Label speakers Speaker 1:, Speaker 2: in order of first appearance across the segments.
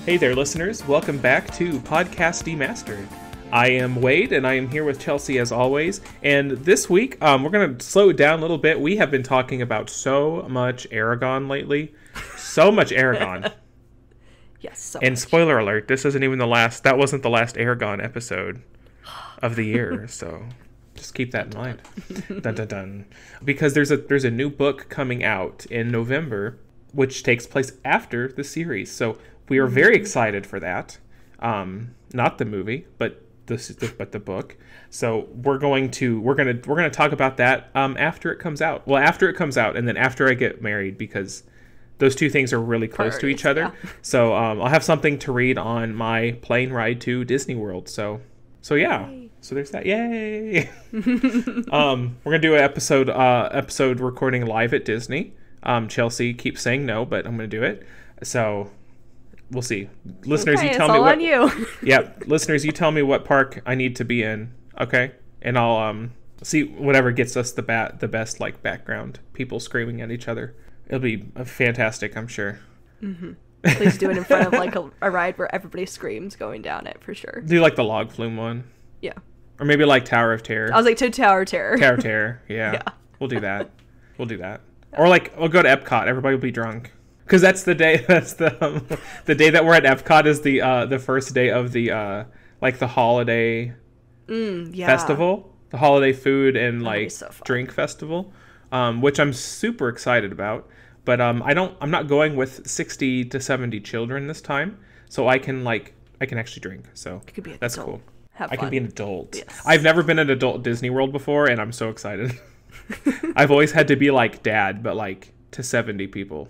Speaker 1: Hey there, listeners. Welcome back to Podcast Demastered. I am Wade, and I am here with Chelsea as always. And this week, we're going to slow it down a little bit. We have been talking about so much Aragon lately. So much Aragon.
Speaker 2: Yes, so
Speaker 1: And
Speaker 2: much.
Speaker 1: spoiler alert, this isn't even that wasn't the last Aragon episode of the year, so just keep that in mind. Dun, dun, dun. Because there's a new book coming out in November, which takes place after the series. So we are very excited for that. Not the movie, but the book. So we're gonna talk about that after it comes out. Well, after it comes out, and then after I get married, because those two things are really close to each other.
Speaker 2: Yeah.
Speaker 1: So I'll have something to read on my plane ride to Disney World. So yeah.
Speaker 2: Yay.
Speaker 1: So there's that. Yay! We're gonna do an episode recording live at Disney. Chelsea keeps saying no, but I'm gonna do it. So we'll see. Listeners,
Speaker 2: okay,
Speaker 1: you tell
Speaker 2: it's
Speaker 1: me
Speaker 2: all
Speaker 1: what.
Speaker 2: on you.
Speaker 1: Yep, listeners, you tell me what park I need to be in. Okay, and I'll see whatever gets us the best like background. People screaming at each other. It'll be fantastic, I'm sure.
Speaker 2: Mm-hmm. Please do it in front of like a ride where everybody screams going down it for sure.
Speaker 1: Do like the log flume one.
Speaker 2: Yeah.
Speaker 1: Or maybe like Tower of Terror.
Speaker 2: I was like, to Tower of Terror.
Speaker 1: Tower of Terror, yeah.
Speaker 2: Yeah.
Speaker 1: We'll do that. Or like, we'll go to Epcot. Everybody will be drunk. Because that's the day, the day that we're at Epcot is the first day of the, like the holiday festival. The holiday food and like
Speaker 2: so fun.
Speaker 1: drink festival, which I'm super excited about. But I'm not going with 60 to 70 children this time. So I can actually drink. So
Speaker 2: It could be an
Speaker 1: that's
Speaker 2: adult.
Speaker 1: cool.
Speaker 2: Have
Speaker 1: I can
Speaker 2: fun.
Speaker 1: be an adult.
Speaker 2: Yes.
Speaker 1: I've never been an adult at Disney World before, and I'm so excited. I've always had to be like dad, but like to 70 people.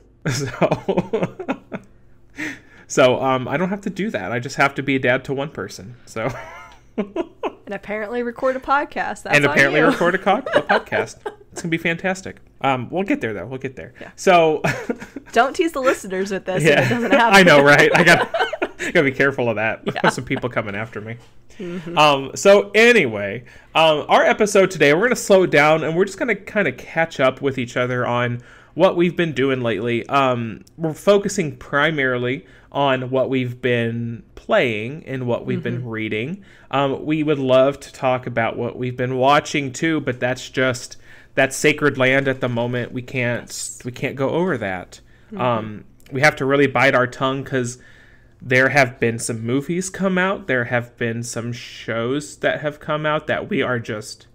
Speaker 1: So I don't have to do that. I just have to be a dad to one person. So
Speaker 2: And apparently record a podcast. That's
Speaker 1: and
Speaker 2: on
Speaker 1: apparently
Speaker 2: you.
Speaker 1: record a podcast. It's gonna be fantastic. We'll get there though. We'll get there.
Speaker 2: Yeah.
Speaker 1: So
Speaker 2: Don't tease the listeners with this
Speaker 1: yeah,
Speaker 2: if it doesn't happen.
Speaker 1: I know, right? I gotta be careful of that.
Speaker 2: Yeah.
Speaker 1: Some people coming after me. Mm-hmm. So anyway, our episode today, we're gonna slow it down and we're just gonna kind of catch up with each other on what we've been doing lately. We're focusing primarily on what we've been playing and what we've been reading. We would love to talk about what we've been watching too, but that's sacred land at the moment. We can't go over that. We have to really bite our tongue because there have been some movies come out. There have been some shows that have come out that we are just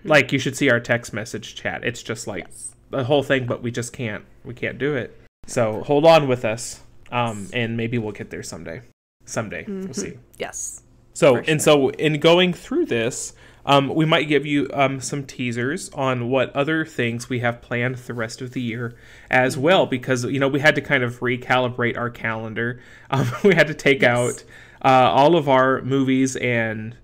Speaker 1: like, you should see our text message chat. It's just like the whole thing, but we just can't. We can't do it. So hold on with us, and maybe we'll get there someday. We'll see.
Speaker 2: Yes.
Speaker 1: So
Speaker 2: For sure.
Speaker 1: so in going through this, we might give you some teasers on what other things we have planned the rest of the year as well, because we had to kind of recalibrate our calendar. We had to take out all of our movies and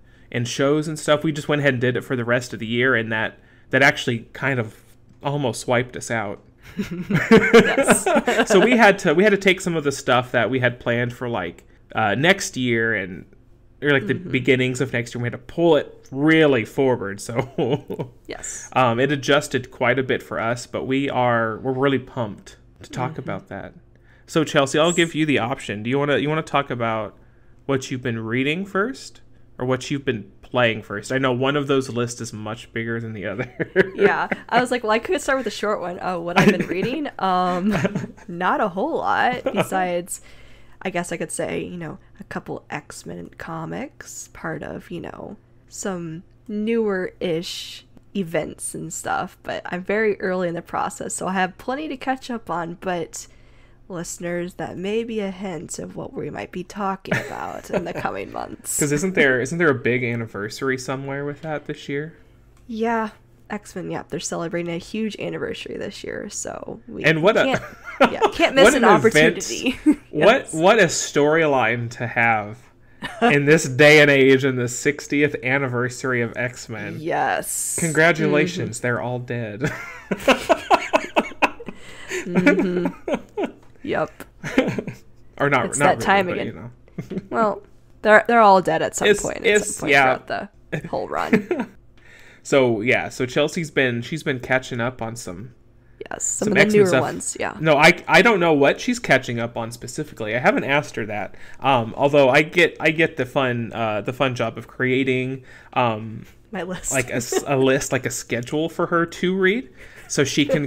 Speaker 1: shows and stuff. We just went ahead and did it for the rest of the year, and that actually kind of almost wiped us out.
Speaker 2: Yes.
Speaker 1: So we had to take some of the stuff that we had planned for like next year or like the beginnings of next year. We had to pull it really forward. So
Speaker 2: Yes.
Speaker 1: it adjusted quite a bit for us, but we're really pumped to talk about that. So Chelsea, I'll give you the option. Do you want to talk about what you've been reading first, or what you've been playing first? I know one of those lists is much bigger than the other.
Speaker 2: Yeah. I was like, well, I could start with a short one. Oh, what I've been reading? Not a whole lot besides, I guess I could say, a couple X-Men comics, part of, some newer-ish events and stuff, but I'm very early in the process, so I have plenty to catch up on, but listeners, that may be a hint of what we might be talking about in the coming months.
Speaker 1: Because isn't there a big anniversary somewhere with that this year?
Speaker 2: Yeah, X-Men. Yeah, they're celebrating a huge anniversary this year, so we
Speaker 1: And
Speaker 2: can't miss an opportunity.
Speaker 1: Yes. What a storyline to have in this day and age, in the 60th anniversary of X-Men.
Speaker 2: Yes.
Speaker 1: Congratulations, they're all dead.
Speaker 2: Yep.
Speaker 1: Or not.
Speaker 2: It's
Speaker 1: not
Speaker 2: that time
Speaker 1: really,
Speaker 2: again. Well, they're all dead at some point.
Speaker 1: Yeah.
Speaker 2: Throughout the whole run.
Speaker 1: So Chelsea's been catching up on some
Speaker 2: Yes, some of the
Speaker 1: X-Men
Speaker 2: newer
Speaker 1: stuff.
Speaker 2: ones. Yeah.
Speaker 1: No, I don't know what she's catching up on specifically. I haven't asked her that. Although I get the fun job of creating
Speaker 2: My list.
Speaker 1: like a list, like a schedule for her to read, so she can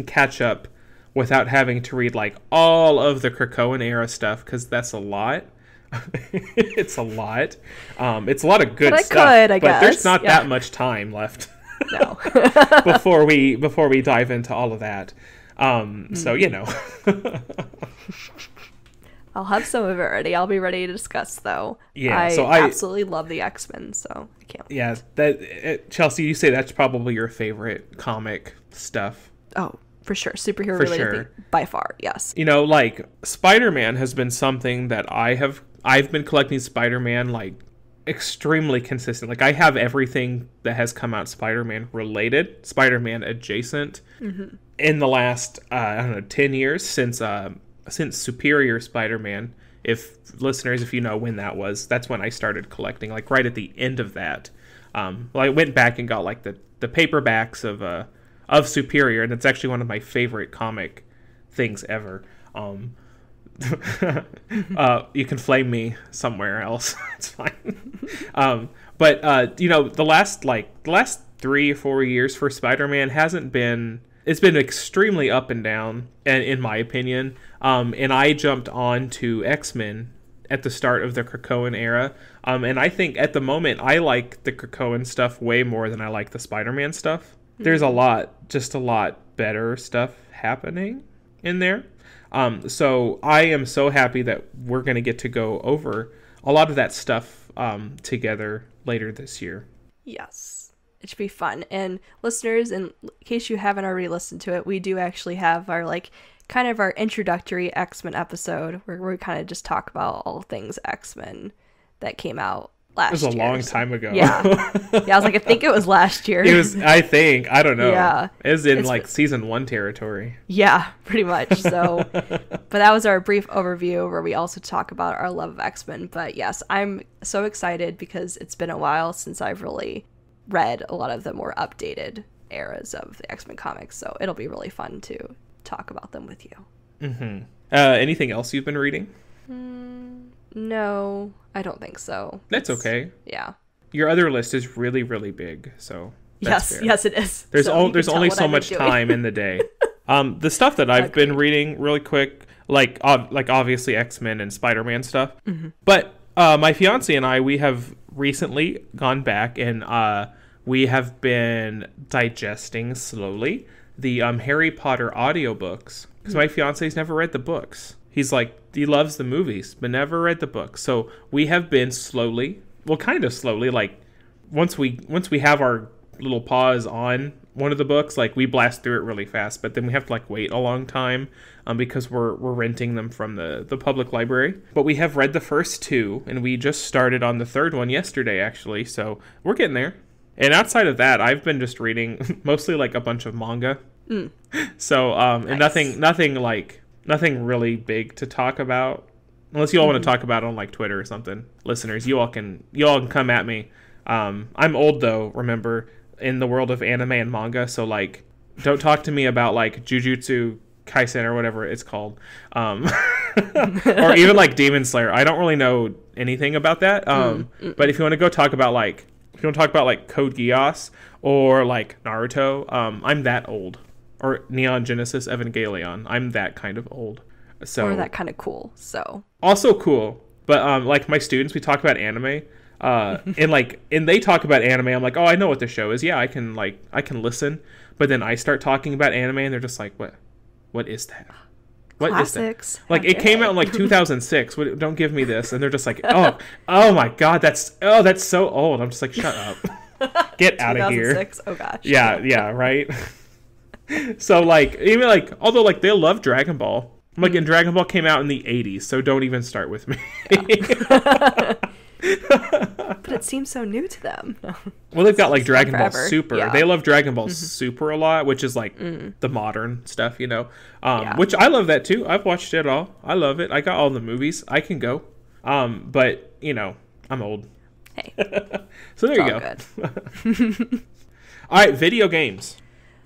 Speaker 1: catch up without having to read like all of the Krakoan era stuff, because that's a lot. It's a lot. It's a lot of good stuff. But there's not that much time left.
Speaker 2: No.
Speaker 1: before we dive into all of that. So
Speaker 2: I'll have some of it ready. I'll be ready to discuss, though.
Speaker 1: Yeah,
Speaker 2: I absolutely love the X-Men, so I can't wait.
Speaker 1: Yeah, Chelsea, you say that's probably your favorite comic stuff.
Speaker 2: Oh, for sure. Superhero related thing, by far, yes.
Speaker 1: Like Spider-Man has been something that I've been collecting Spider-Man like extremely consistent. Like I have everything that has come out Spider-Man related, Spider-Man adjacent in the last 10 years since Superior Spider-Man. If you know when that was, that's when I started collecting, like right at the end of that. I went back and got like the paperbacks of Superior, and it's actually one of my favorite comic things ever. You can flame me somewhere else. It's fine. But the last 3 or 4 years for Spider-Man it's been extremely up and down, and in my opinion. And I jumped on to X-Men at the start of the Krakoan era. And I think at the moment I like the Krakoan stuff way more than I like the Spider-Man stuff. There's a lot better stuff happening in there. So I am so happy that we're going to get to go over a lot of that stuff together later this year.
Speaker 2: Yes, it should be fun. And listeners, in case you haven't already listened to it, we do actually have our kind of our introductory X-Men episode where we kind of just talk about all things X-Men that came out last year.
Speaker 1: It was a long time ago.
Speaker 2: Yeah. I was like, I think it was last year.
Speaker 1: It was, I don't know.
Speaker 2: Yeah.
Speaker 1: It was in season 1 territory.
Speaker 2: Yeah, pretty much. So, but that was our brief overview where we also talk about our love of X-Men. But yes, I'm so excited because it's been a while since I've really read a lot of the more updated eras of the X-Men comics. So it'll be really fun to talk about them with you.
Speaker 1: Mm-hmm. Anything else you've been reading?
Speaker 2: No, I don't think so.
Speaker 1: That's okay.
Speaker 2: Yeah.
Speaker 1: Your other list is really, really big, so that's fair.
Speaker 2: Yes, it is.
Speaker 1: There's only so much time in the day. The stuff that I've been reading really quick, like obviously X-Men and Spider-Man stuff. Mm-hmm. But my fiance and I, we have recently gone back and we have been digesting slowly the Harry Potter audiobooks, because my fiance's never read the books. He loves the movies, but never read the books. So we have been kind of slowly, like once we have our little pause on one of the books, like we blast through it really fast, but then we have to wait a long time because we're renting them from the public library. But we have read the first 2, and we just started on the 3rd one yesterday, actually. So we're getting there. And outside of that, I've been just reading mostly a bunch of manga. So
Speaker 2: nice.
Speaker 1: and nothing really big to talk about, unless you all want to talk about it on Twitter or something. Listeners, you all can come at me. I'm old though, remember, in the world of anime and manga, so don't talk to me about Jujutsu Kaisen or whatever it's called, or even Demon Slayer. I don't really know anything about that. But if you want to go talk about Code Geass or Naruto, I'm that old. Or Neon Genesis Evangelion. I'm that kind of old.
Speaker 2: Or that kind of cool. So
Speaker 1: also cool. But my students, we talk about anime. And they talk about anime. I'm like, oh, I know what the show is. Yeah, I can listen. But then I start talking about anime, and they're just like, what is that? What
Speaker 2: Classics.
Speaker 1: is that? It came out in 2006. Don't give me this. And they're just like, oh my god, that's so old. I'm just like, shut up, get out of here.
Speaker 2: 2006. Oh gosh.
Speaker 1: Yeah, right. So even although they love Dragon Ball, and Dragon Ball came out in the 80s, so don't even start with me.
Speaker 2: Yeah. But it seems so new to them.
Speaker 1: Well, they've got Dragon Ball Super.
Speaker 2: Yeah.
Speaker 1: They love Dragon Ball Super a lot, which is the modern stuff,
Speaker 2: Yeah.
Speaker 1: Which I love that too. I've watched it all. I love it. I got all the movies. I can go. But I'm old.
Speaker 2: Hey.
Speaker 1: So there you go.
Speaker 2: Good.
Speaker 1: All right, video games.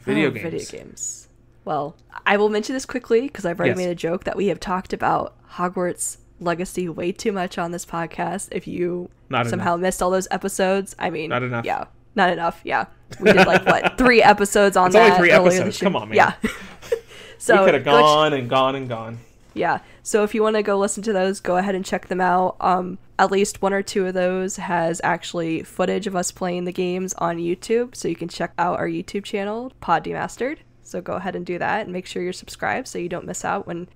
Speaker 1: Video games.
Speaker 2: Video games. Well, I will mention this quickly because I've already
Speaker 1: Yes.
Speaker 2: made a joke that we have talked about Hogwarts Legacy way too much on this podcast. If you
Speaker 1: Not
Speaker 2: somehow
Speaker 1: enough.
Speaker 2: missed all those episodes, I mean,
Speaker 1: Not enough.
Speaker 2: Yeah, not enough. Yeah, we did like what 3 episodes on
Speaker 1: It's
Speaker 2: that.
Speaker 1: only 3
Speaker 2: earlier
Speaker 1: episodes.
Speaker 2: this year.
Speaker 1: Come on, man.
Speaker 2: Yeah. So
Speaker 1: we could have gone and gone and gone.
Speaker 2: Yeah. So if you want to go listen to those, go ahead and check them out. At least 1 or 2 of those has actually footage of us playing the games on YouTube. So you can check out our YouTube channel, Pod Demastered. So go ahead and do that and make sure you're subscribed so you don't miss out when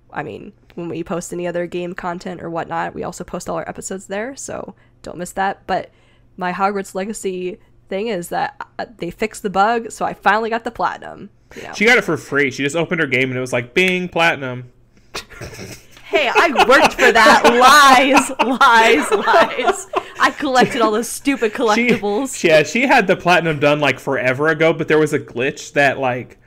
Speaker 2: we post any other game content or whatnot. We also post all our episodes there, so don't miss that. But my Hogwarts Legacy thing is that they fixed the bug, so I finally got the platinum. You know.
Speaker 1: She got it for free. She just opened her game and it was like, bing, platinum.
Speaker 2: Hey, I worked for that. Lies. I collected all those stupid collectibles.
Speaker 1: She had the platinum done like forever ago, but there was a glitch that like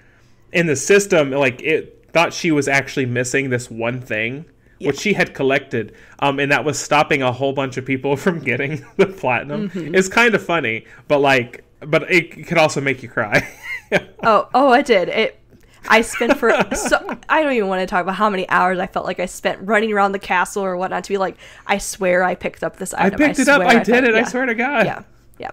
Speaker 1: in the system, like it thought she was actually missing this one thing, which she had collected, and that was stopping a whole bunch of people from getting the platinum.
Speaker 2: Mm-hmm.
Speaker 1: It's kind of funny, but it could also make you cry.
Speaker 2: Oh, I did. I spent I don't even want to talk about how many hours I felt like I spent running around the castle or whatnot to be like, I swear I picked up this item.
Speaker 1: I picked it up. I did it. I swear to God.
Speaker 2: Yeah.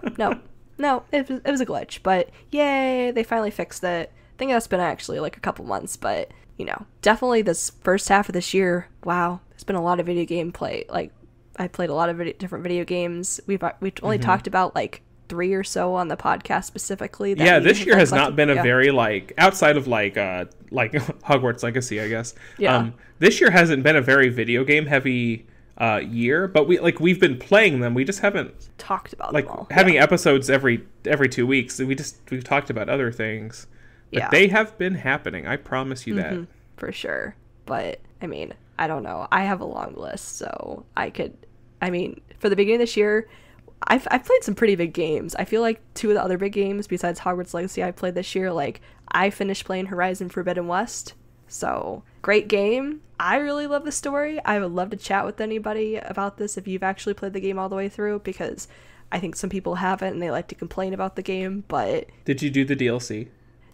Speaker 2: No, it was a glitch, but yay, they finally fixed it. I think that's been actually like a couple months, but definitely this first half of this year, wow, there's been a lot of video game play. Like I played a lot of different video games. We've only talked about like 3 or so on the podcast specifically.
Speaker 1: This year has not been a very like outside of like Hogwarts Legacy, I guess.
Speaker 2: Yeah.
Speaker 1: This year hasn't been a very video game heavy year, but we've been playing them. We just haven't
Speaker 2: talked about
Speaker 1: like
Speaker 2: them all.
Speaker 1: having episodes every 2 weeks. We've talked about other things, but they have been happening. I promise you that
Speaker 2: for sure. But I mean, I don't know. I have a long list, so for the beginning of this year, I've played some pretty big games. I feel like 2 of the other big games besides Hogwarts Legacy I played this year, like I finished playing Horizon Forbidden West. So, great game. I really love the story. I would love to chat with anybody about this if you've actually played the game all the way through, because I think some people haven't and they like to complain about the game, but...
Speaker 1: Did you do the DLC?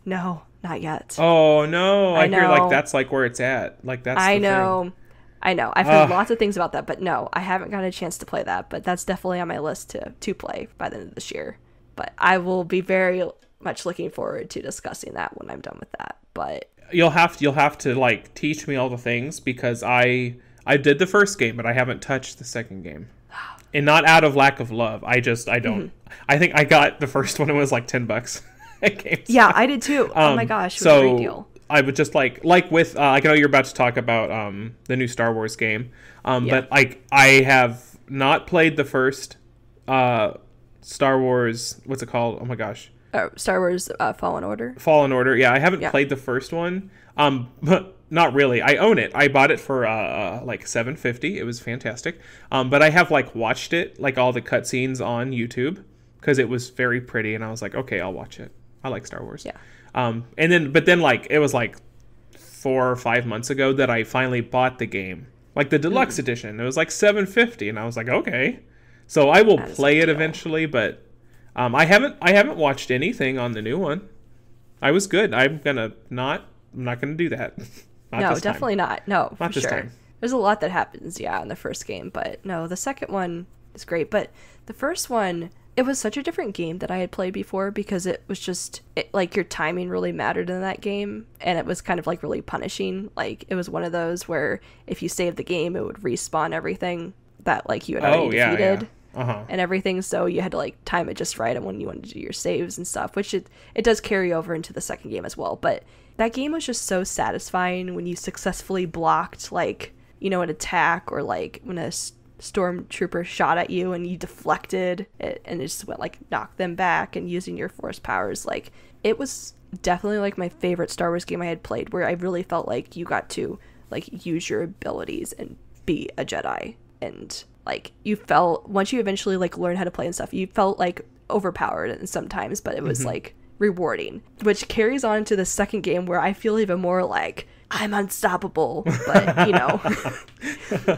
Speaker 2: No, not yet.
Speaker 1: Oh, no. I hear
Speaker 2: know.
Speaker 1: like that's like where it's at. Like that's
Speaker 2: I
Speaker 1: the
Speaker 2: know.
Speaker 1: thing.
Speaker 2: I know. I've heard lots of things about that, but no, I haven't gotten a chance to play that, but that's definitely on my list to play by the end of this year. But I will be very much looking forward to discussing that when I'm done with that. But
Speaker 1: you'll have to like teach me all the things, because I did the first game, but I haven't touched the second game. And not out of lack of love. I don't. I think I got the first one, it was like $10 at GameStop.
Speaker 2: Yeah, I did too. Oh my gosh, it was a great deal.
Speaker 1: I would just like with I know you're about to talk about the new Star Wars game, but like I have not played the first Star Wars. What's it called? Oh my gosh,
Speaker 2: Star Wars Fallen Order.
Speaker 1: Fallen Order. Yeah, I haven't played the first one. But not really. I own it. I bought it for like $7.50. It was fantastic. But I have like watched it, like all the cutscenes on YouTube, because it was very pretty, and I was like, okay, I'll watch it. I like Star Wars.
Speaker 2: Yeah.
Speaker 1: But then like it was like 4 or 5 months ago that I finally bought the game, like the deluxe edition. It was like $7.50, and I was like, okay, so I will play it eventually. But I haven't watched anything on the new one. I was good. I'm not gonna do that.
Speaker 2: No, definitely not. No,
Speaker 1: not
Speaker 2: for
Speaker 1: this
Speaker 2: sure.
Speaker 1: time.
Speaker 2: There's a lot that happens, in the first game, but no, the second one is great. But the first one, it was such a different game that I had played before, because it was just like your timing really mattered in that game, and it was kind of like really punishing. Like it was one of those where if you saved the game, it would respawn everything that like you had already defeated. And everything, so you had to like time it just right and when you wanted to do your saves and stuff, which it does carry over into the second game as well. But that game was just so satisfying when you successfully blocked like an attack, or like when a stormtrooper shot at you and you deflected it and it just went like knocked them back, and using your force powers. Like it was definitely like my favorite Star Wars game I had played, where I really felt like you got to like use your abilities and be a Jedi, and like you felt once you eventually like learn how to play and stuff, you felt like overpowered and sometimes, but it was like rewarding, which carries on to the second game, where I feel even more like I'm unstoppable, but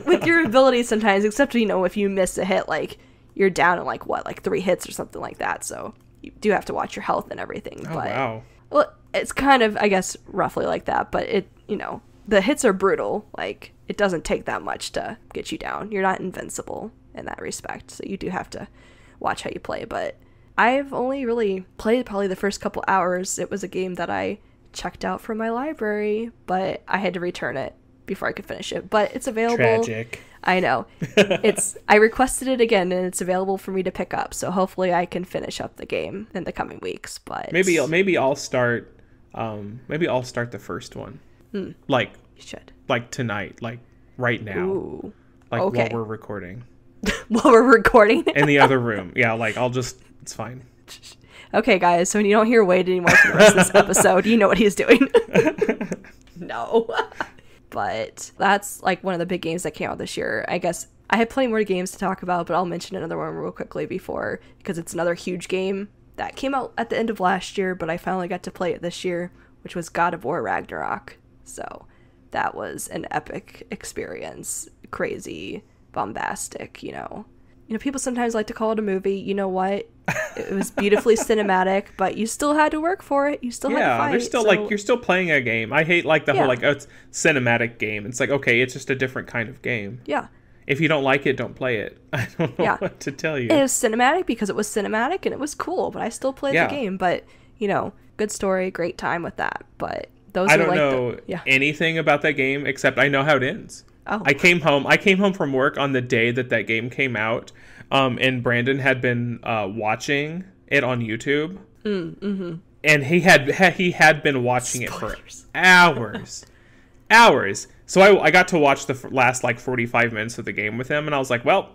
Speaker 2: with your abilities sometimes, except if you miss a hit, like you're down in like 3 hits or something like that, so you do have to watch your health and everything.
Speaker 1: Oh,
Speaker 2: but
Speaker 1: wow.
Speaker 2: Well, it's kind of, I guess, roughly like that, but the hits are brutal. Like, it doesn't take that much to get you down. You're not invincible in that respect, so you do have to watch how you play. But I've only really played probably the first couple hours. It was a game that I checked out from my library, but I had to return it before I could finish it. But it's available.
Speaker 1: Tragic.
Speaker 2: I know. I requested it again, and it's available for me to pick up. So hopefully I can finish up the game in the coming weeks. But
Speaker 1: maybe I'll start. Maybe I'll start the first one. Like
Speaker 2: you should.
Speaker 1: Like tonight. Like right now.
Speaker 2: Ooh.
Speaker 1: Like
Speaker 2: okay.
Speaker 1: while we're recording.
Speaker 2: While we're recording.
Speaker 1: In the other room. Yeah. Like it's fine.
Speaker 2: Okay, guys. So when you don't hear Wade anymore for the rest of this episode, you know what he's doing. No. But that's like one of the big games that came out this year. I guess I had plenty more games to talk about, but I'll mention another one real quickly because it's another huge game that came out at the end of last year, but I finally got to play it this year, which was God of War Ragnarok. So that was an epic experience. Crazy, bombastic, people sometimes like to call it a movie. You know what? It was beautifully cinematic, but you still had to work for it. You still had to fight.
Speaker 1: There's still you're still playing a game. I hate the whole it's cinematic game. It's like, okay, it's just a different kind of game.
Speaker 2: Yeah.
Speaker 1: If you don't like it, don't play it. I don't know what to tell you.
Speaker 2: It was cinematic because it was cinematic and it was cool, but I still played the game. But, good story, great time with that. But those
Speaker 1: I
Speaker 2: are
Speaker 1: don't know anything about that game except I know how it ends.
Speaker 2: Oh.
Speaker 1: I came home from work on the day that game came out. And Brandon had been watching it on YouTube, and he had been watching Spoilers. It for hours. So I got to watch the last 45 minutes of the game with him, and I was like, well,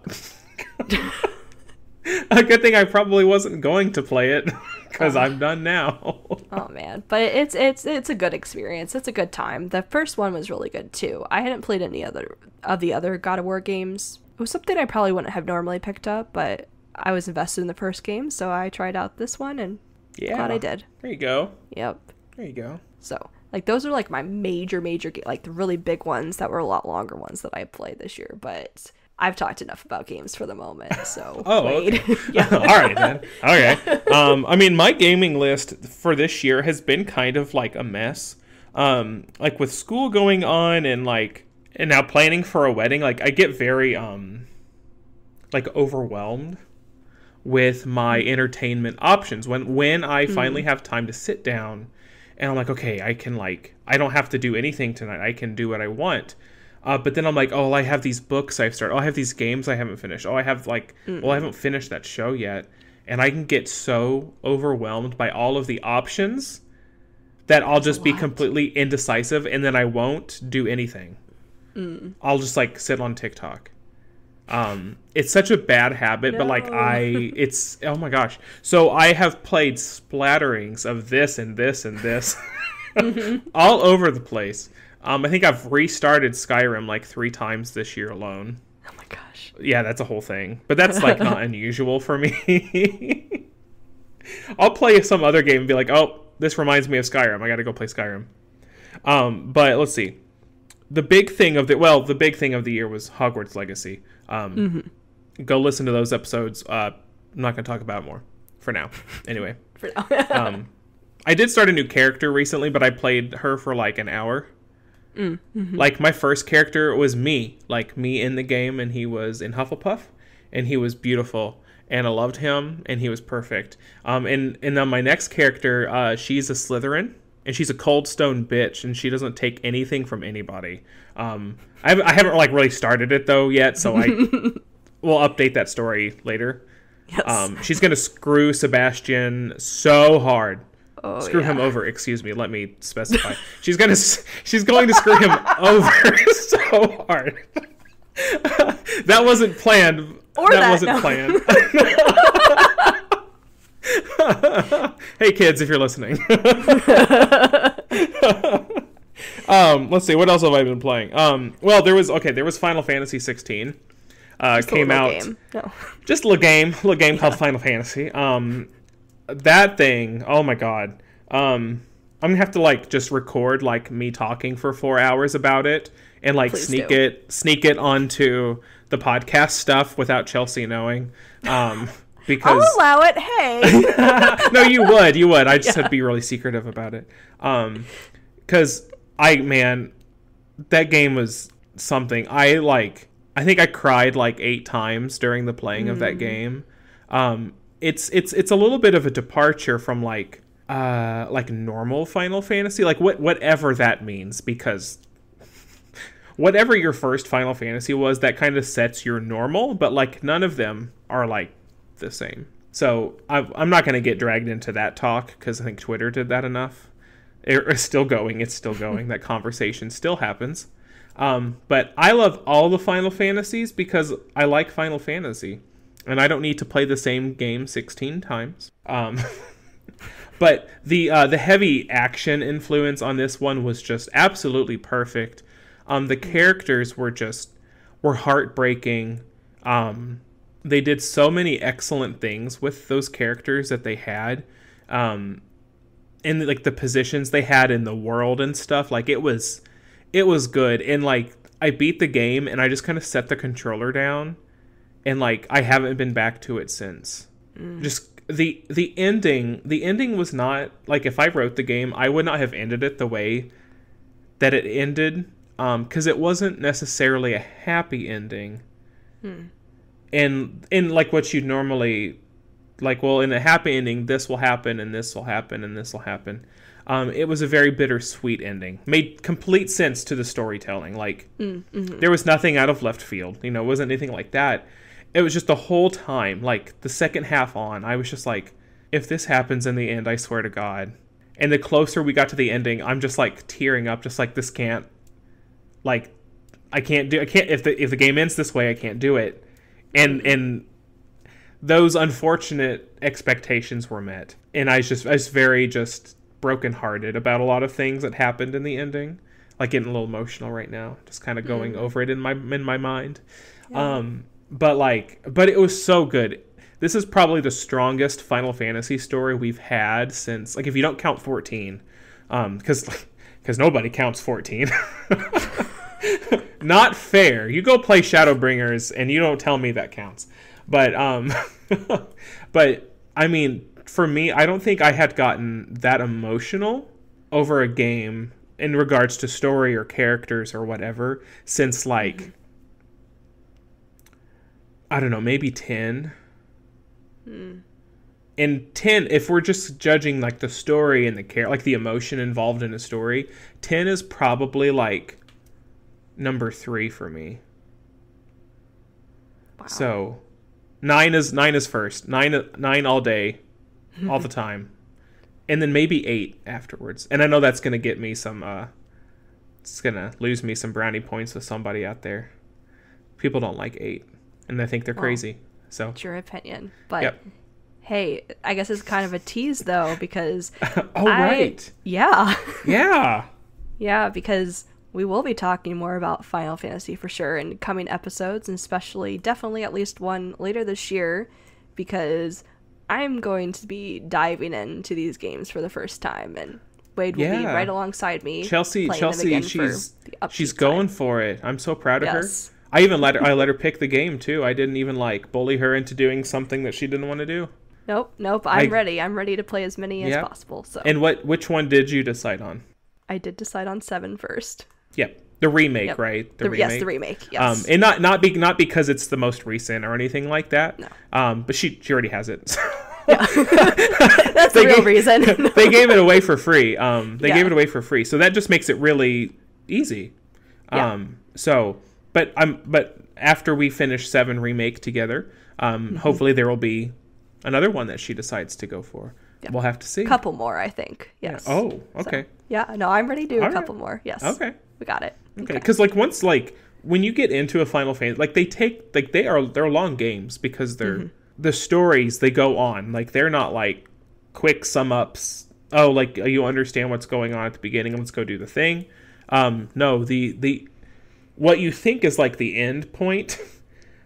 Speaker 1: a good thing I probably wasn't going to play it because I'm done now.
Speaker 2: Oh man, but it's a good experience. It's a good time. The first one was really good too. I hadn't played any other of the other God of War games. It was something I probably wouldn't have normally picked up, but I was invested in the first game, so I tried out this one, and glad I did.
Speaker 1: There you go.
Speaker 2: Yep.
Speaker 1: There you go.
Speaker 2: So, those are my major the really big ones that were a lot longer ones that I played this year, but I've talked enough about games for the moment, so
Speaker 1: okay. Yeah. All right, then. Okay. My gaming list for this year has been kind of a mess. With school going on and now planning for a wedding, I get very overwhelmed with my entertainment options when I finally have time to sit down and I'm like, okay, I can I don't have to do anything tonight. I can do what I want. But then I'm like, oh, I have these books I've started. Oh, I have these games I haven't finished. Oh, I have I haven't finished that show yet. And I can get so overwhelmed by all of the options that I'll just be completely indecisive and then I won't do anything. I'll just sit on TikTok. It's such a bad habit, but it's, oh my gosh. So I have played splatterings of this and this and this all over the place. I think I've restarted Skyrim 3 times this year alone.
Speaker 2: Oh my gosh.
Speaker 1: Yeah, that's a whole thing. But that's not unusual for me. I'll play some other game and be like, oh, this reminds me of Skyrim. I got to go play Skyrim. But let's see. The big thing of the year was Hogwarts Legacy. Go listen to those episodes. I'm not going to talk about it more for now. Anyway.
Speaker 2: For now.
Speaker 1: I did start a new character recently, but I played her for an hour. My first character was me. Me in the game, and he was in Hufflepuff, and he was beautiful, and I loved him, and he was perfect. And then my next character, she's a Slytherin. And she's a cold stone bitch, and she doesn't take anything from anybody. I haven't really started it though yet, so I will update that story later.
Speaker 2: Yes.
Speaker 1: She's gonna screw Sebastian so hard.
Speaker 2: Screw
Speaker 1: him over. Excuse me. Let me specify. She's going to screw him over so hard. That wasn't planned. Planned. Hey kids, if you're listening. Let's see, what else have I been playing? Well, there was Final Fantasy 16. Came out game. No. Just a little game called Final Fantasy. That thing, oh my god. I'm gonna have to just record me talking for 4 hours about it and sneak it onto the podcast stuff without Chelsea knowing. because
Speaker 2: I'll allow it. Hey.
Speaker 1: no, you would. I just had to be really secretive about it. Because that game was something. I think I cried like 8 times during the playing of that game. It's a little bit of a departure from like normal Final Fantasy, like whatever that means, because whatever your first Final Fantasy was, that kind of sets your normal, but like none of them are like the same. So I'm not going to get dragged into that talk because I think Twitter did that enough. It's still going. That conversation still happens. But I love all the Final Fantasies because I like Final Fantasy, and I don't need to play the same game 16 times. But the heavy action influence on this one was just absolutely perfect. The characters were heartbreaking. They did so many excellent things with those characters that they had. And like the positions they had in the world and stuff, like it was good. And like I beat the game and I just kind of set the controller down, and like I haven't been back to it since. Just the ending was not like, if I wrote the game, I would not have ended it the way that it ended, because it wasn't necessarily a happy ending. And in like what you'd normally like, well, in a happy ending, this will happen, and this will happen, and this will happen. It was a very bittersweet ending. Made complete sense to the storytelling. Like, there was nothing out of left field. It wasn't anything like that. It was just the whole time, like, the second half on, I was just like, if this happens in the end, I swear to God. And the closer we got to the ending, I'm just, like, tearing up, just like, this can't, like, if the game ends this way, I can't do it. And those unfortunate expectations were met, and I was very just brokenhearted about a lot of things that happened in the ending. Like, getting a little emotional right now, just kind of going over it in my mind. Yeah. But it was so good. This is probably the strongest Final Fantasy story we've had since, like, if you don't count 14, because nobody counts 14. Not fair. You go play Shadowbringers and you don't tell me that counts. But but I mean, for me, I don't think I had gotten that emotional over a game in regards to story or characters or whatever since, like, I don't know, maybe 10. And 10, if we're just judging like the story and like the emotion involved in a story, 10 is probably like number 3 for me. Wow. So 9 is first. 9 all day, all the time, and then maybe 8 afterwards. And I know that's gonna get me some. It's gonna lose me some brownie points with somebody out there. People don't like 8, and they think they're crazy. So
Speaker 2: it's your opinion, but
Speaker 1: yep.
Speaker 2: Hey, I guess it's kind of a tease though, because
Speaker 1: right,
Speaker 2: yeah,
Speaker 1: yeah,
Speaker 2: because we will be talking more about Final Fantasy for sure in coming episodes, and definitely at least one later this year, because I'm going to be diving into these games for the first time, and Wade will be right alongside me.
Speaker 1: Chelsea, she's going for it. I'm so proud of her. I even let her pick the game too. I didn't even like bully her into doing something that she didn't want to do.
Speaker 2: Nope. I'm ready. I'm ready to play as many as possible. So.
Speaker 1: And which one did you decide on?
Speaker 2: I did decide on 7 first.
Speaker 1: Yep. The remake, right?
Speaker 2: Yes, the remake. Yes.
Speaker 1: And not because it's the most recent or anything like that. No. But she already has it.
Speaker 2: Yeah. That's the real reason.
Speaker 1: They gave it away for free. Gave it away for free. So that just makes it really easy. Yeah. But after we finish 7 remake together, hopefully there will be another one that she decides to go for. Yep. We'll have to see.
Speaker 2: A couple more, I think. Yes.
Speaker 1: Yeah. Oh, okay.
Speaker 2: So, no, I'm ready to do a couple more. Yes.
Speaker 1: Okay.
Speaker 2: We got it.
Speaker 1: Okay. Because once when you get into a Final Fantasy, they're long games because they're the stories, they go on. Like, they're not like quick sum ups. Oh, like, you understand what's going on at the beginning. Let's go do the thing. No, the what you think is like the end point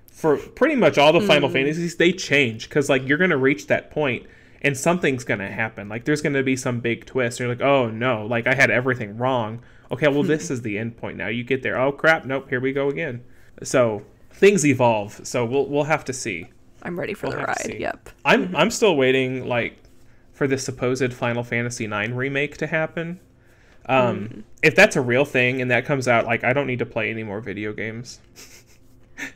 Speaker 1: for pretty much all the Final Fantasies, they change, because like you're gonna reach that point and something's gonna happen. Like, there's gonna be some big twist. You're like, oh no, like I had everything wrong. Okay, well this is the end point now. You get there. Oh crap, nope, here we go again. So things evolve. So we'll have to see.
Speaker 2: I'm ready for
Speaker 1: We'll
Speaker 2: the
Speaker 1: have to
Speaker 2: ride.
Speaker 1: see.
Speaker 2: Yep.
Speaker 1: I'm still waiting like for the supposed Final Fantasy IX remake to happen. If that's a real thing and that comes out, like I don't need to play any more video games.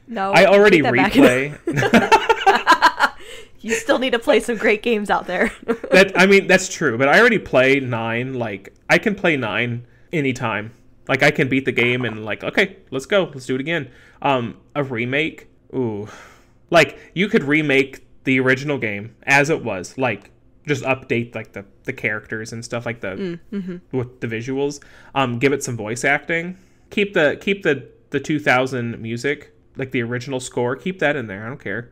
Speaker 2: No,
Speaker 1: I already
Speaker 2: take that
Speaker 1: replay.
Speaker 2: You still need to play some great games out there.
Speaker 1: That's true, but I already play 9. Like I can play 9 anytime. Like I can beat the game and like, okay, let's go, let's do it again. A remake, ooh, like you could remake the original game as it was, like just update like the characters and stuff, like with the visuals. Give it some voice acting. Keep the 2000 music, like the original score. Keep that in there. I don't care.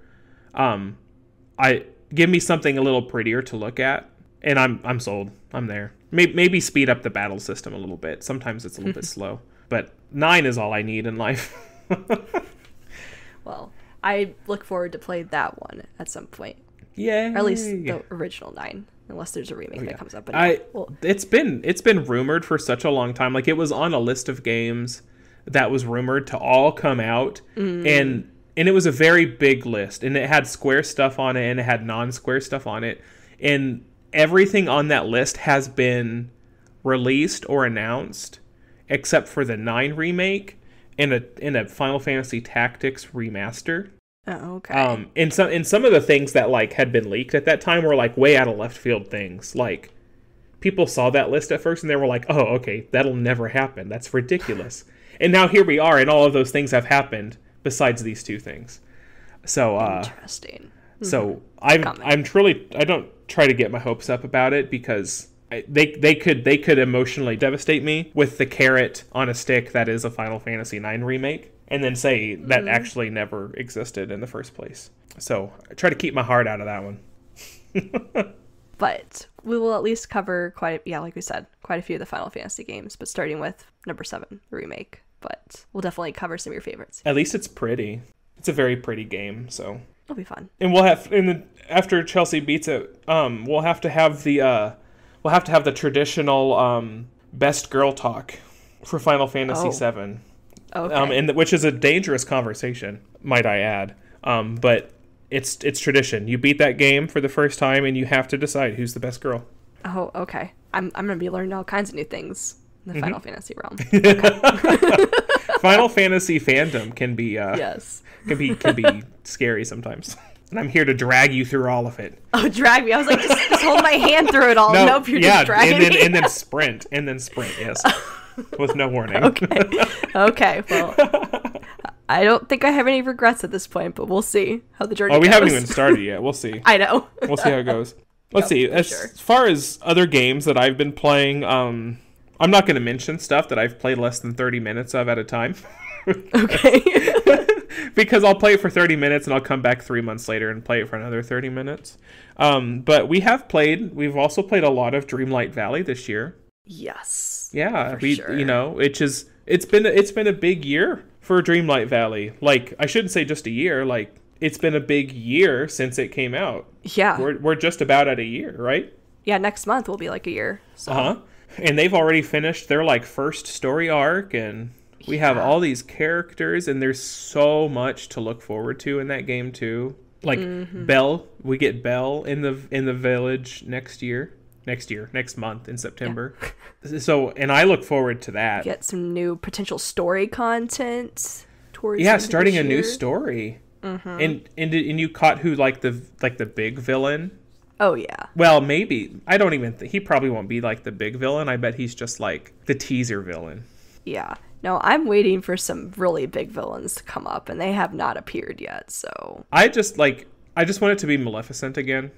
Speaker 1: I give me something a little prettier to look at, and I'm sold. I'm there. Maybe speed up the battle system a little bit. Sometimes it's a little bit slow, but 9 is all I need in life.
Speaker 2: Well, I look forward to play that one at some point.
Speaker 1: Yeah,
Speaker 2: or at least the original 9, unless there's a remake that comes up. But
Speaker 1: it's been rumored for such a long time. Like it was on a list of games that was rumored to all come out, and it was a very big list, and it had Square stuff on it, and it had non-Square stuff on it, and everything on that list has been released or announced, except for the 9 remake and a Final Fantasy Tactics remaster.
Speaker 2: Oh, okay.
Speaker 1: And some of the things that like had been leaked at that time were like way out of left field things. Like people saw that list at first and they were like, "Oh, okay, that'll never happen. That's ridiculous." And now here we are, and all of those things have happened besides these 2 things. So
Speaker 2: interesting.
Speaker 1: So I'm truly, I don't try to get my hopes up about it because they could emotionally devastate me with the carrot on a stick that is a Final Fantasy IX remake, and then say that actually never existed in the first place. So I try to keep my heart out of that one.
Speaker 2: But we will at least cover like we said, quite a few of the Final Fantasy games, but starting with number 7, the remake. But we'll definitely cover some of your favorites.
Speaker 1: At least it's pretty. It's a very pretty game, so
Speaker 2: it'll be fun.
Speaker 1: And we'll have after Chelsea beats it, we'll have to have the traditional best girl talk for Final Fantasy VII.
Speaker 2: Okay.
Speaker 1: Which is a dangerous conversation, might I add. But it's tradition. You beat that game for the first time, and you have to decide who's the best girl.
Speaker 2: Oh, okay. I'm gonna be learning all kinds of new things in the Final Fantasy realm. Okay.
Speaker 1: Final Fantasy fandom can be
Speaker 2: yes,
Speaker 1: can be scary sometimes. And I'm here to drag you through all of it.
Speaker 2: Oh, drag me! I was like, just hold my hand through it all. No, nope, you're just dragging me.
Speaker 1: And then sprint. Yes, with no warning.
Speaker 2: Okay. Well, I don't think I have any regrets at this point, but we'll see how the journey goes.
Speaker 1: We haven't even started yet. We'll see.
Speaker 2: I know.
Speaker 1: We'll see how it goes. Let's see. As far as other games that I've been playing, I'm not going to mention stuff that I've played less than 30 minutes of at a time.
Speaker 2: Okay.
Speaker 1: Because I'll play it for 30 minutes and I'll come back 3 months later and play it for another 30 minutes. But we've also played a lot of Dreamlight Valley this year.
Speaker 2: Yes.
Speaker 1: Yeah,
Speaker 2: sure.
Speaker 1: It's been a big year for Dreamlight Valley. Like, I shouldn't say just a year, like it's been a big year since it came out.
Speaker 2: Yeah.
Speaker 1: We're just about at a year, right?
Speaker 2: Yeah, next month will be like a year. So.
Speaker 1: And they've already finished their like first story arc, and we have all these characters, and there's so much to look forward to in that game too. Like Belle, we get Belle in the village next month in September. Yeah. So, and I look forward to that.
Speaker 2: Get some new potential story content towards
Speaker 1: starting a new story. And you caught who like the big villain.
Speaker 2: Oh yeah.
Speaker 1: Well, maybe I don't even he probably won't be like the big villain. I bet he's just like the teaser villain.
Speaker 2: Yeah. No, I'm waiting for some really big villains to come up, and they have not appeared yet. So I just want
Speaker 1: it to be Maleficent again.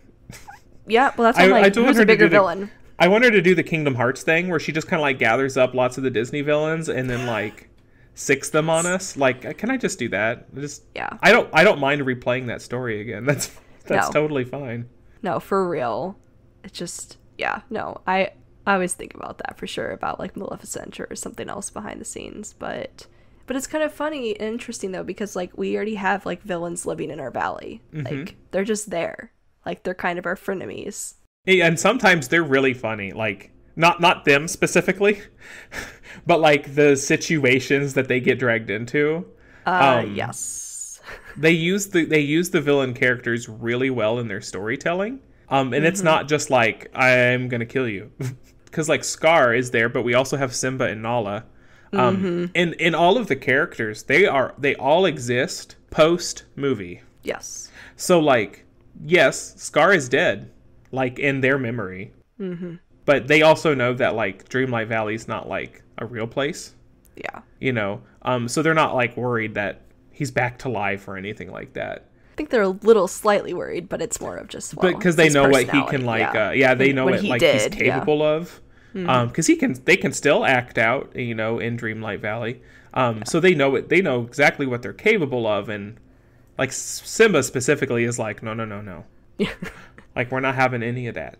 Speaker 2: Yeah, well, that's what I'm like. Who's a bigger villain?
Speaker 1: I want her to do the Kingdom Hearts thing where she just kind of like gathers up lots of the Disney villains and then like six them on us. Like, can I just do that?
Speaker 2: Yeah.
Speaker 1: I don't mind replaying that story again. That's totally fine.
Speaker 2: No, for real. It's just, yeah, no, I always think about that for sure, about like Maleficent or something else behind the scenes, but it's kind of funny and interesting though, because like we already have like villains living in our valley. Like they're just there. Like they're kind of our frenemies.
Speaker 1: Yeah, and sometimes they're really funny. Like not them specifically, but like the situations that they get dragged into.
Speaker 2: Yes.
Speaker 1: they use the villain characters really well in their storytelling. And it's not just like, I'm gonna kill you. Because like Scar is there, but we also have Simba and Nala. In all of the characters, they all exist post movie.
Speaker 2: Yes.
Speaker 1: So like, yes, Scar is dead, like in their memory. But they also know that like Dreamlight Valley is not like a real place.
Speaker 2: Yeah.
Speaker 1: You know, so they're not like worried that he's back to life or anything like that.
Speaker 2: I think they're a little slightly worried, but it's more of just, well,
Speaker 1: but because they know what he can like, they know what like he's capable of. Because they can still act out, you know, in Dreamlight Valley. So they know exactly what they're capable of, and like Simba specifically is like, no. Like, we're not having any of that.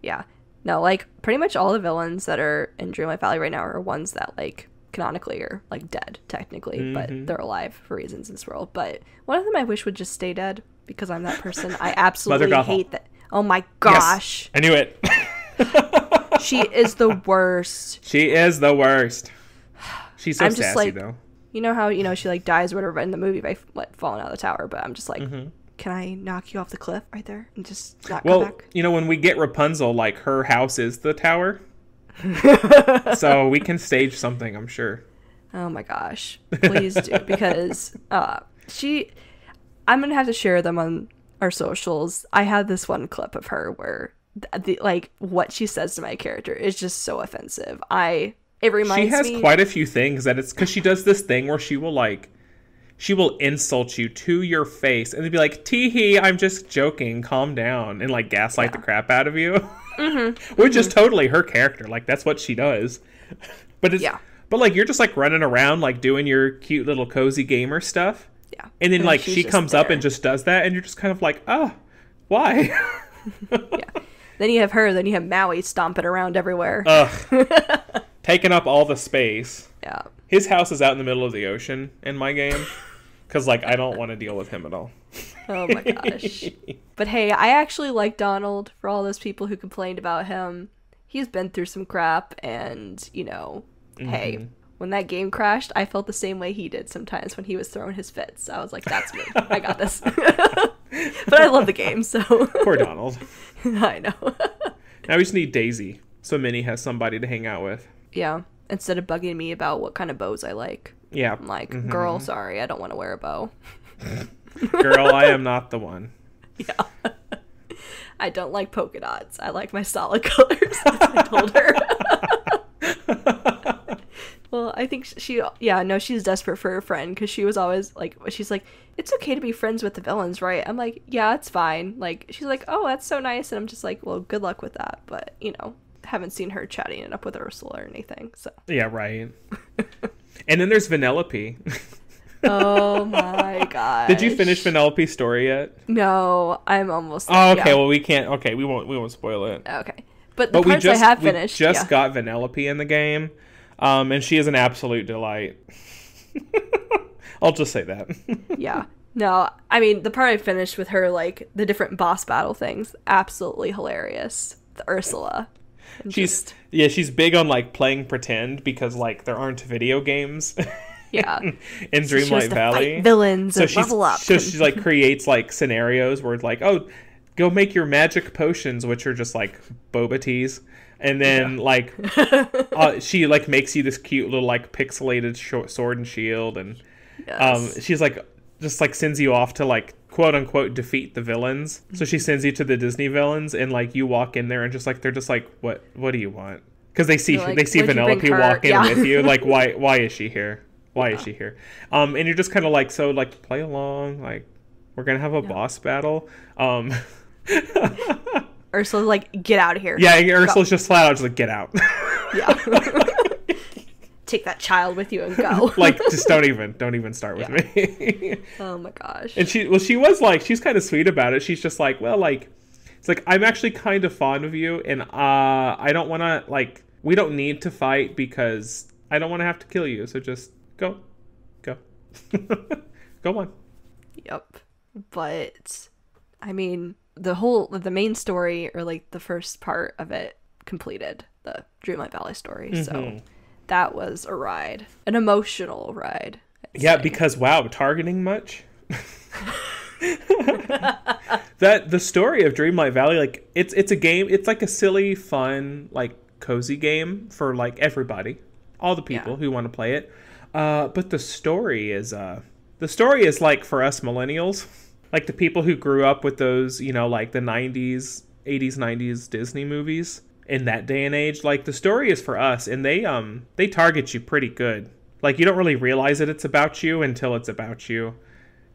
Speaker 2: Yeah. No, like, pretty much all the villains that are in Dreamlight Valley right now are ones that, like, canonically are, like, dead, technically, but they're alive for reasons in this world. But one of them I wish would just stay dead, because I'm that person. I absolutely hate that. Oh my gosh.
Speaker 1: Yes, I knew it.
Speaker 2: She is the worst.
Speaker 1: She is the worst. She's so sassy, like, though.
Speaker 2: You know how, you know, she, like, dies or whatever in the movie by, falling out of the tower, but I'm just like... Can I knock you off the cliff right there and just not come back?
Speaker 1: You know, when we get Rapunzel, like, her house is the tower. So we can stage something, I'm sure.
Speaker 2: Oh my gosh. Please do. Because I'm going to have to share them on our socials. I had this one clip of her where, like, what she says to my character is just so offensive. It reminds me... She has
Speaker 1: quite a few things that it's... Because she does this thing where she will, like... She will insult you to your face and be like, tee-hee, I'm just joking, calm down, and like gaslight the crap out of you. Which is totally her character. Like, that's what she does. But but like, you're just like running around, like doing your cute little cozy gamer stuff.
Speaker 2: Yeah.
Speaker 1: And then like she comes up and just does that, and you're just kind of like, oh, why?
Speaker 2: Then you have her, then you have Maui stomping around everywhere.
Speaker 1: Taking up all the space.
Speaker 2: Yeah.
Speaker 1: His house is out in the middle of the ocean in my game. Because, like, I don't want to deal with him at all.
Speaker 2: Oh, my gosh. But, hey, I actually like Donald for all those people who complained about him. He's been through some crap, and, you know, hey, when that game crashed, I felt the same way he did sometimes when he was throwing his fits. I was like, that's me. I got this. But I love the game, so.
Speaker 1: Poor Donald.
Speaker 2: I know.
Speaker 1: Now we just need Daisy, so Minnie has somebody to hang out with.
Speaker 2: Yeah. Instead of bugging me about what kind of bows I like.
Speaker 1: Yeah.
Speaker 2: I'm like, girl, sorry, I don't want to wear a bow.
Speaker 1: Girl, I am not the one.
Speaker 2: Yeah. I don't like polka dots. I like my solid colors. I told her. Well, I think she's desperate for her friend, because she was always like, she's like, it's okay to be friends with the villains, right? I'm like, yeah, it's fine. Like, she's like, oh, that's so nice. And I'm just like, well, good luck with that. But, you know. Haven't seen her chatting it up with Ursula or anything, so
Speaker 1: yeah, right. And then there's Vanellope.
Speaker 2: Oh my god!
Speaker 1: Did you finish Vanellope's story yet?
Speaker 2: No, I'm almost
Speaker 1: there. Oh, okay. Well, we can't. Okay, we won't spoil it.
Speaker 2: Okay, but the parts I have finished.
Speaker 1: We just got Vanellope in the game, and she is an absolute delight. I'll just say that.
Speaker 2: Yeah. No, I mean, the part I finished with her, like the different boss battle things, absolutely hilarious. The Ursula.
Speaker 1: She's big on like playing pretend, because like there aren't video games.
Speaker 2: Yeah.
Speaker 1: in Dreamlight Valley.
Speaker 2: Fight villains and level up.
Speaker 1: So she like creates like scenarios where it's like, oh, go make your magic potions, which are just like boba teas. And then like she like makes you this cute little like pixelated sword and shield, and she's like just like sends you off to like quote unquote defeat the villains. So she sends you to the Disney villains, and like you walk in there and just like they're just like, what do you want? Because they see Vanellope walk in with you, like why is she here? Why is she here? And you're just kind of like, so like play along, like we're gonna have a boss battle.
Speaker 2: Ursula's like, get out of here.
Speaker 1: Yeah, Ursula's just flat out just like, get out.
Speaker 2: Yeah. Take that child with you and go.
Speaker 1: Like, just don't even start with me.
Speaker 2: Oh my gosh.
Speaker 1: And she's kind of sweet about it. She's just like, well, like, it's like, I'm actually kind of fond of you, and I don't want to, like, we don't need to fight because I don't want to have to kill you. So just go on.
Speaker 2: Yep. But I mean, the main story, or like the first part of it, completed, the Dreamlight Valley story. So that was a ride, an emotional ride,
Speaker 1: Yeah,
Speaker 2: say.
Speaker 1: because wow, targeting much. That the story of Dreamlight Valley, like it's a game. It's like a silly, fun, like cozy game for like everybody, all the people who want to play it. But the story is like for us millennials, like the people who grew up with those, you know, like the '90s, '80s, '90s Disney movies in that day and age. Like the story is for us, and they target you pretty good. Like you don't really realize that it's about you until it's about you.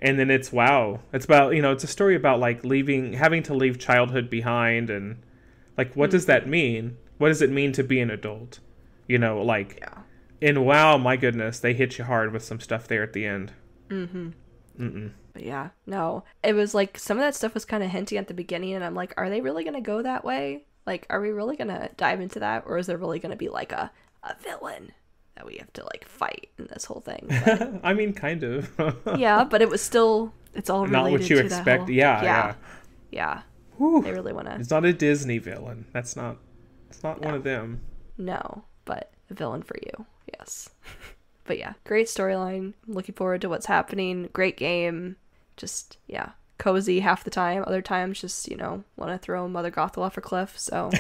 Speaker 1: And then it's about, you know, it's a story about like having to leave childhood behind, and like what does that mean? What does it mean to be an adult? You know, like and wow, my goodness, they hit you hard with some stuff there at the end.
Speaker 2: But yeah, no, it was like some of that stuff was kind of hinting at the beginning, and I'm like, are they really gonna go that way? Like, are we really gonna dive into that, or is there really gonna be like a villain that we have to like fight in this whole thing? But,
Speaker 1: I mean, kind of.
Speaker 2: yeah, but it's all related
Speaker 1: Not what you
Speaker 2: to
Speaker 1: expect.
Speaker 2: That whole,
Speaker 1: Yeah.
Speaker 2: They really want to.
Speaker 1: It's not a Disney villain. It's not one of them.
Speaker 2: No, but a villain for you. Yes. But yeah, great storyline. Looking forward to what's happening. Great game. Just, yeah, cozy half the time. Other times just, you know, want to throw Mother Gothel off a cliff. So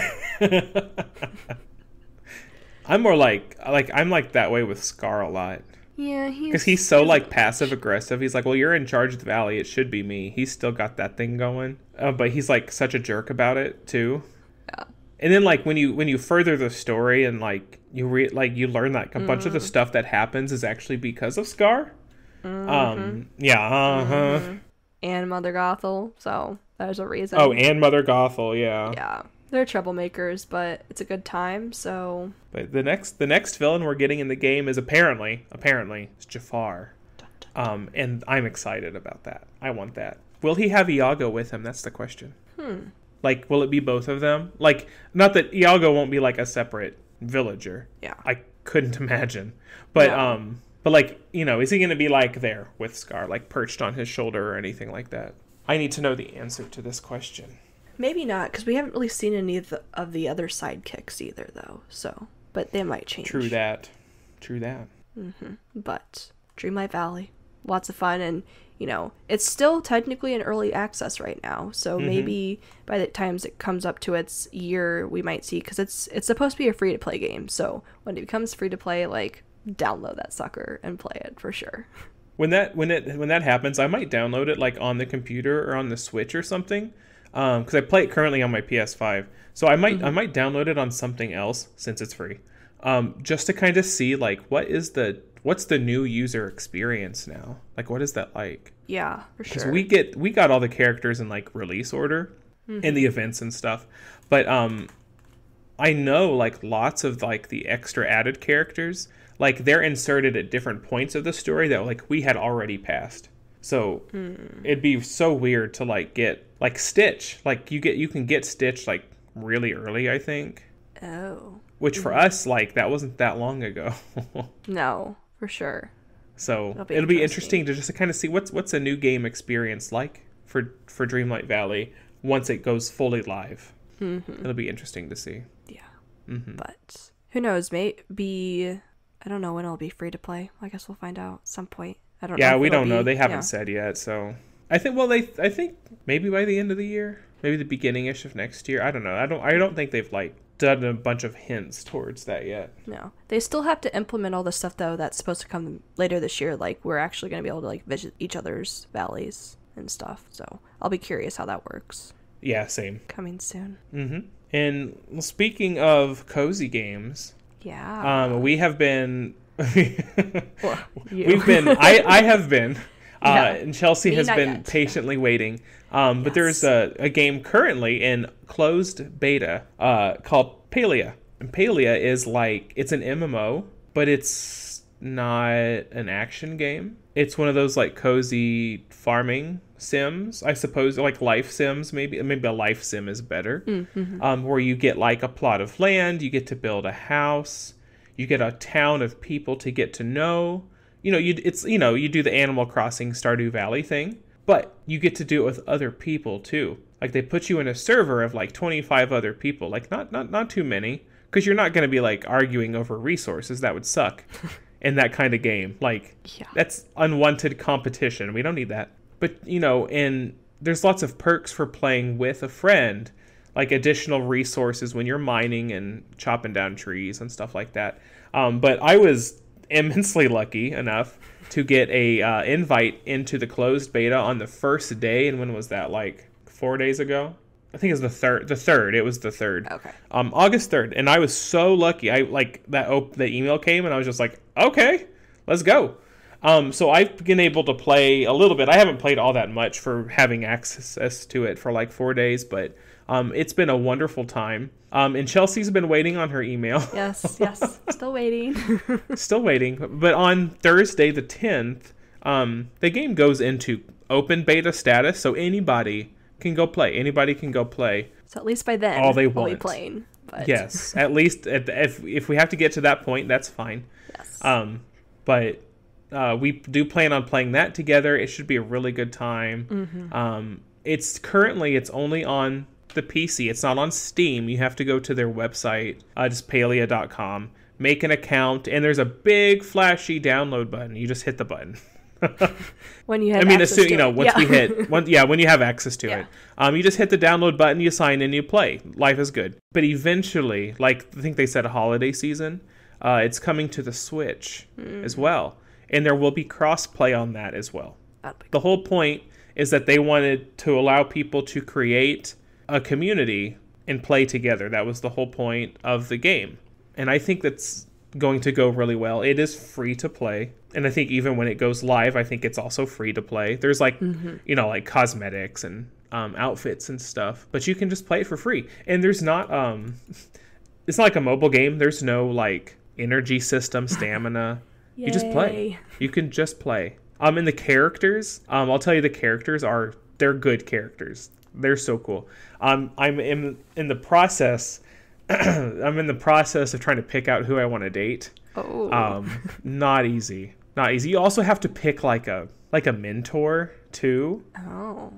Speaker 1: I'm more like I'm like that way with Scar a lot.
Speaker 2: yeah,
Speaker 1: Because he's so like passive aggressive. He's like, well, you're in charge of the valley. It should be me. He's still got that thing going. But he's like such a jerk about it too.
Speaker 2: Yeah.
Speaker 1: And then like when you further the story and like you learn that a bunch of the stuff that happens is actually because of Scar. And
Speaker 2: Mother Gothel. So there's a reason.
Speaker 1: Oh, and Mother Gothel. Yeah.
Speaker 2: Yeah. They're troublemakers, but it's a good time, so...
Speaker 1: But the next villain we're getting in the game is apparently it's Jafar. And I'm excited about that. I want that. Will he have Iago with him? That's the question. Like, will it be both of them? Like, not that Iago won't be like a separate villager.
Speaker 2: Yeah.
Speaker 1: I couldn't imagine. But but like, you know, is he going to be like there with Scar, like perched on his shoulder or anything like that? I need to know the answer to this question.
Speaker 2: Maybe not, because we haven't really seen any of the other sidekicks either, though. So, but they might change.
Speaker 1: True that.
Speaker 2: But Dreamlight Valley, lots of fun, and you know, it's still technically in early access right now. So maybe by the times it comes up to its year, we might see, because it's supposed to be a free to play game. So when it becomes free to play, like download that sucker and play it for sure.
Speaker 1: When that happens, I might download it like on the computer or on the Switch or something. Because I play it currently on my PS5, so I might download it on something else since it's free, just to kind of see like what's the new user experience now. Like, what is that like?
Speaker 2: Yeah, for sure.
Speaker 1: Because we got all the characters in like release order in the events and stuff, but I know like lots of like the extra added characters, like they're inserted at different points of the story that like we had already passed. So it'd be so weird to like get like Stitch. Like you can get Stitch like really early, I think.
Speaker 2: Oh.
Speaker 1: Which for us, like that wasn't that long ago.
Speaker 2: No, for sure.
Speaker 1: So it'll be interesting to just kind of see what's a new game experience like for Dreamlight Valley once it goes fully live. It'll be interesting to see.
Speaker 2: Yeah. But who knows? Maybe I don't know when it'll be free to play. I guess we'll find out at some point. I don't know.
Speaker 1: Yeah, we don't know. They haven't said yet, so I think I think maybe by the end of the year, maybe the beginning-ish of next year. I don't know. I don't think they've like done a bunch of hints towards that yet.
Speaker 2: No. They still have to implement all the stuff though that's supposed to come later this year. Like we're actually going to be able to like visit each other's valleys and stuff. So, I'll be curious how that works.
Speaker 1: Yeah, same.
Speaker 2: Coming soon.
Speaker 1: And speaking of cozy games, we have been we've been I have been and Chelsea has been yet. Patiently waiting, but there's a game currently in closed beta called Palia, and Palia is like, it's an MMO, but it's not an action game. It's one of those like cozy farming sims, I suppose, like life sims. Maybe a life sim is better. Where you get like a plot of land, you get to build a house, you get a town of people to get to know. You do the Animal Crossing Stardew Valley thing, but you get to do it with other people too. Like they put you in a server of like 25 other people, like not too many, because you're not going to be like arguing over resources. That would suck. in that kind of game. Like, that's unwanted competition. We don't need that. But, and there's lots of perks for playing with a friend, like additional resources when you're mining and chopping down trees and stuff like that. But I was immensely lucky enough to get a invite into the closed beta on the first day. And when was that? Like 4 days ago? I think it was the third. It was the 3rd.
Speaker 2: Okay.
Speaker 1: August 3rd. And I was so lucky. I like the email came and I was just like, okay, let's go. So I've been able to play a little bit. I haven't played all that much for having access to it for like 4 days, but it's been a wonderful time. And Chelsea's been waiting on her email.
Speaker 2: Yes. Still waiting.
Speaker 1: Still waiting. But on Thursday the 10th, the game goes into open beta status, so anybody can go play. Anybody can go play.
Speaker 2: So at least by then,
Speaker 1: all they
Speaker 2: we'll
Speaker 1: want.
Speaker 2: be playing. But...
Speaker 1: Yes, at least if we have to get to that point, that's fine.
Speaker 2: Yes.
Speaker 1: But we do plan on playing that together. It should be a really good time.
Speaker 2: Mm-hmm.
Speaker 1: It's only on the PC. It's not on Steam. You have to go to their website, just palia.com, make an account, and there's a big flashy download button. You just hit the button.
Speaker 2: When you have access to it.
Speaker 1: Once we hit, when you have access to it, you just hit the download button, you sign in, you play. Life is good. But eventually, like I think they said, a holiday season, it's coming to the Switch as well, and there will be cross-play on that as well. The whole point is that they wanted to allow people to create a community and play together. That was the whole point of the game, and I think that's going to go really well. It is free to play, and I think even when it goes live, I think it's also free to play. There's like like cosmetics and outfits and stuff, but you can just play it for free. And there's not it's not like a mobile game. There's no like energy system, stamina. You just play. You can just play. And the characters, I'll tell you, the characters they're good characters. They're so cool. I'm in the process I'm in the process of trying to pick out who I want to date.
Speaker 2: Oh.
Speaker 1: Not easy. Not easy. You also have to pick like a mentor too.
Speaker 2: Oh.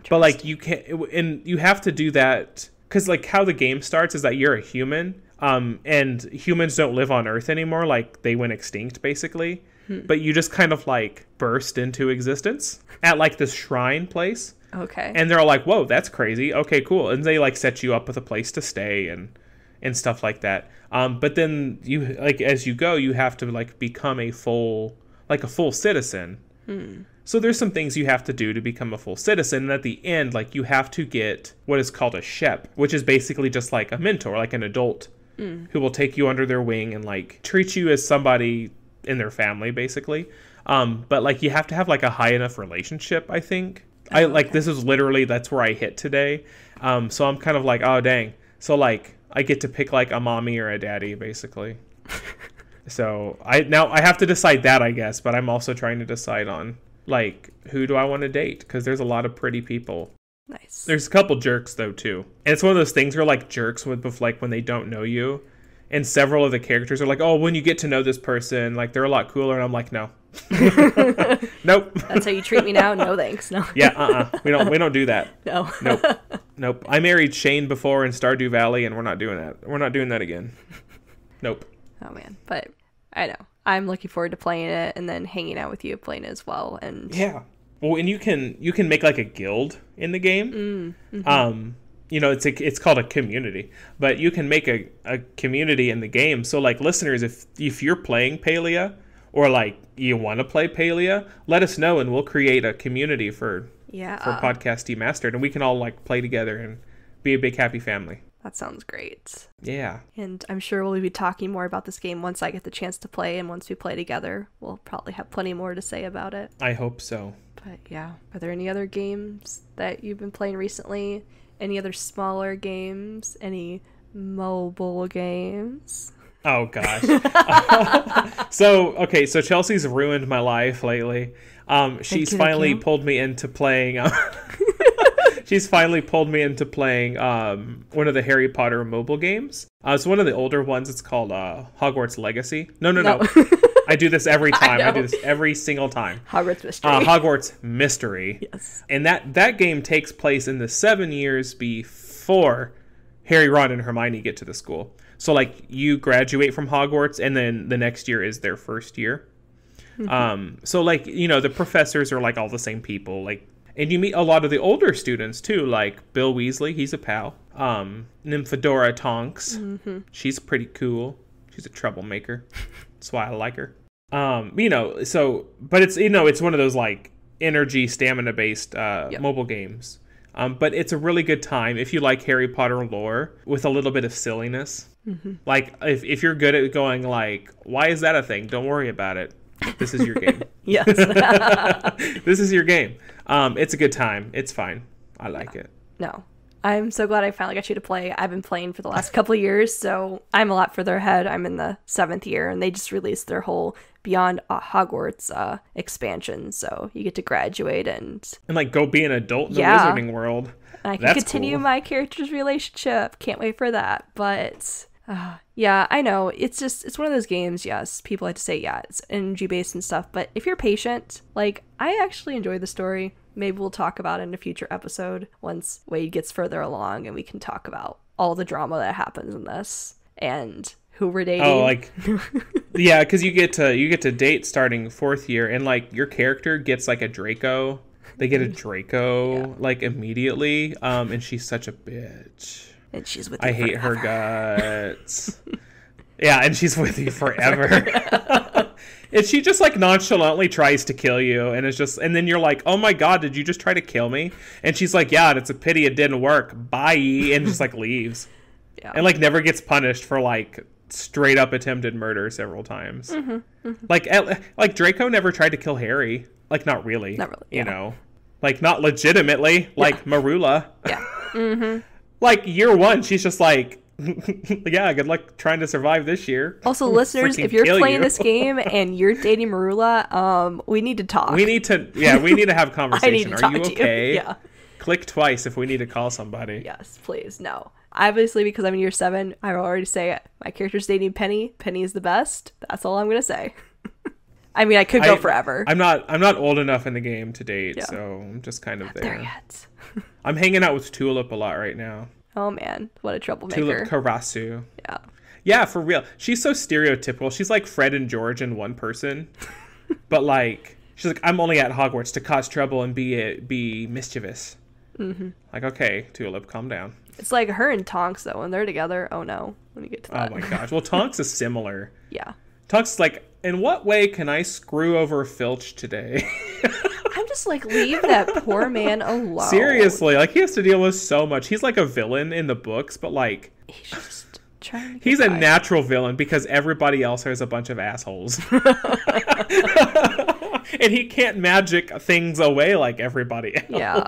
Speaker 1: But like you can't, and you have to do that because like how the game starts is that you're a human, and humans don't live on Earth anymore. Like they went extinct basically. But you just kind of like burst into existence at like this shrine place.
Speaker 2: Okay.
Speaker 1: And they're all like, "Whoa, that's crazy. Okay, cool." And they like set you up with a place to stay and stuff like that. But then you like as you go, you have to like become a full citizen. So there's some things you have to do to become a full citizen. And at the end, like you have to get what is called a shep, which is basically just like a mentor, like an adult who will take you under their wing and like treat you as somebody in their family, basically. But like you have to have like a high enough relationship, I think. This is literally, that's where I hit today. So I'm kind of like, oh dang. So like I get to pick like a mommy or a daddy, basically. So I have to decide that, I guess, but I'm also trying to decide on like who do I want to date, because there's a lot of pretty people.
Speaker 2: Nice.
Speaker 1: There's a couple jerks though too, and it's one of those things where like jerks with like when they don't know you, and several of the characters are like, oh, when you get to know this person, like they're a lot cooler, and I'm like, no. Nope.
Speaker 2: That's how you treat me now? No thanks. No.
Speaker 1: Yeah, we don't do that.
Speaker 2: No.
Speaker 1: Nope. I married Shane before in Stardew Valley, and we're not doing that. We're not doing that again. Nope.
Speaker 2: Oh man, but I know. I'm looking forward to playing it and then hanging out with you playing it as well. And
Speaker 1: yeah. Well, and you can make like a guild in the game. It's called a community, but you can make a community in the game. So like listeners, if you're playing Palia or like you want to play Palia, let us know and we'll create a community for Podcast Demastered, and we can all like play together and be a big happy family.
Speaker 2: That sounds great.
Speaker 1: Yeah.
Speaker 2: And I'm sure we'll be talking more about this game once I get the chance to play, and once we play together, we'll probably have plenty more to say about it.
Speaker 1: I hope so.
Speaker 2: But yeah, are there any other games that you've been playing recently? Any other smaller games? Any mobile games?
Speaker 1: Oh gosh. So Chelsea's ruined my life lately. She's finally pulled me into playing She's finally pulled me into playing one of the Harry Potter mobile games. It's one of the older ones. It's called Hogwarts Legacy. No. I do this every time. I do this every single time.
Speaker 2: Hogwarts Mystery.
Speaker 1: Hogwarts Mystery.
Speaker 2: Yes.
Speaker 1: And that game takes place in the 7 years before Harry, Ron, and Hermione get to the school. So, like, you graduate from Hogwarts, and then the next year is their first year. So, like, you know, the professors are, like, all the same people. Like, and you meet a lot of the older students, too. Like, Bill Weasley, he's a pal. Nymphadora Tonks, she's pretty cool. She's a troublemaker. That's why I like her. You know, so, but it's, you know, it's one of those, like, energy, stamina-based mobile games. But it's a really good time if you like Harry Potter lore with a little bit of silliness. Like, if you're good at going, like, why is that a thing? Don't worry about it. This is your game.
Speaker 2: Yes.
Speaker 1: This is your game. It's a good time. It's fine. I like it.
Speaker 2: No. I'm so glad I finally got you to play. I've been playing for the last couple of years, so I'm a lot further ahead. I'm in the 7th year, and they just released their whole Beyond Hogwarts expansion, so you get to graduate and
Speaker 1: like go be an adult in the wizarding world.
Speaker 2: And I can continue my character's relationship. Can't wait for that. But yeah, I know it's one of those games. Yes, people like to say it's energy based and stuff, but if you're patient, like I actually enjoy the story. Maybe we'll talk about it in a future episode once Wade gets further along and we can talk about all the drama that happens in this and who we're dating.
Speaker 1: Oh, like, yeah, because you get to date starting 4th year, and like your character gets like a Draco. They get a Draco like immediately, and she's such a bitch.
Speaker 2: And she's with you
Speaker 1: I hate
Speaker 2: forever.
Speaker 1: her guts. Yeah, and she's with you forever. And she just like nonchalantly tries to kill you, and it's just, and then you're like, oh my god, did you just try to kill me? And she's like, yeah, it's a pity it didn't work. Bye, and just like leaves. Yeah. And like never gets punished for like straight up attempted murder several times. Like Draco never tried to kill Harry. Like not really. You know, like not legitimately. Like Marula.
Speaker 2: Yeah.
Speaker 1: Like year 1, she's just like, yeah, good luck trying to survive this year.
Speaker 2: Also, listeners, if you're playing this game and you're dating Marula, we need to talk.
Speaker 1: We need to have conversation. Are you okay?
Speaker 2: Yeah.
Speaker 1: Click twice if we need to call somebody.
Speaker 2: Yes, please. No. Obviously, because I'm in year 7, I already say my character's dating Penny. Penny is the best. That's all I'm gonna say. I mean, I could go forever.
Speaker 1: I'm not old enough in the game to date, so I'm just kind of there
Speaker 2: yet.
Speaker 1: I'm hanging out with Tulip a lot right now.
Speaker 2: Oh man, what a troublemaker.
Speaker 1: Tulip Karasu.
Speaker 2: Yeah.
Speaker 1: Yeah, for real. She's so stereotypical. She's like Fred and George in one person. But like, she's like, I'm only at Hogwarts to cause trouble and be mischievous. Like, okay, Tulip, calm down.
Speaker 2: It's like her and Tonks, though, when they're together. Oh no, when we get to that.
Speaker 1: Oh my gosh. Well, Tonks is similar.
Speaker 2: Yeah.
Speaker 1: Tonks is like, in what way can I screw over Filch today?
Speaker 2: I'm just like, leave that poor man alone.
Speaker 1: Seriously, like he has to deal with so much. He's like a villain in the books, but like
Speaker 2: he's just trying to
Speaker 1: he's a natural villain because everybody else has a bunch of assholes. And he can't magic things away like everybody else.
Speaker 2: Yeah.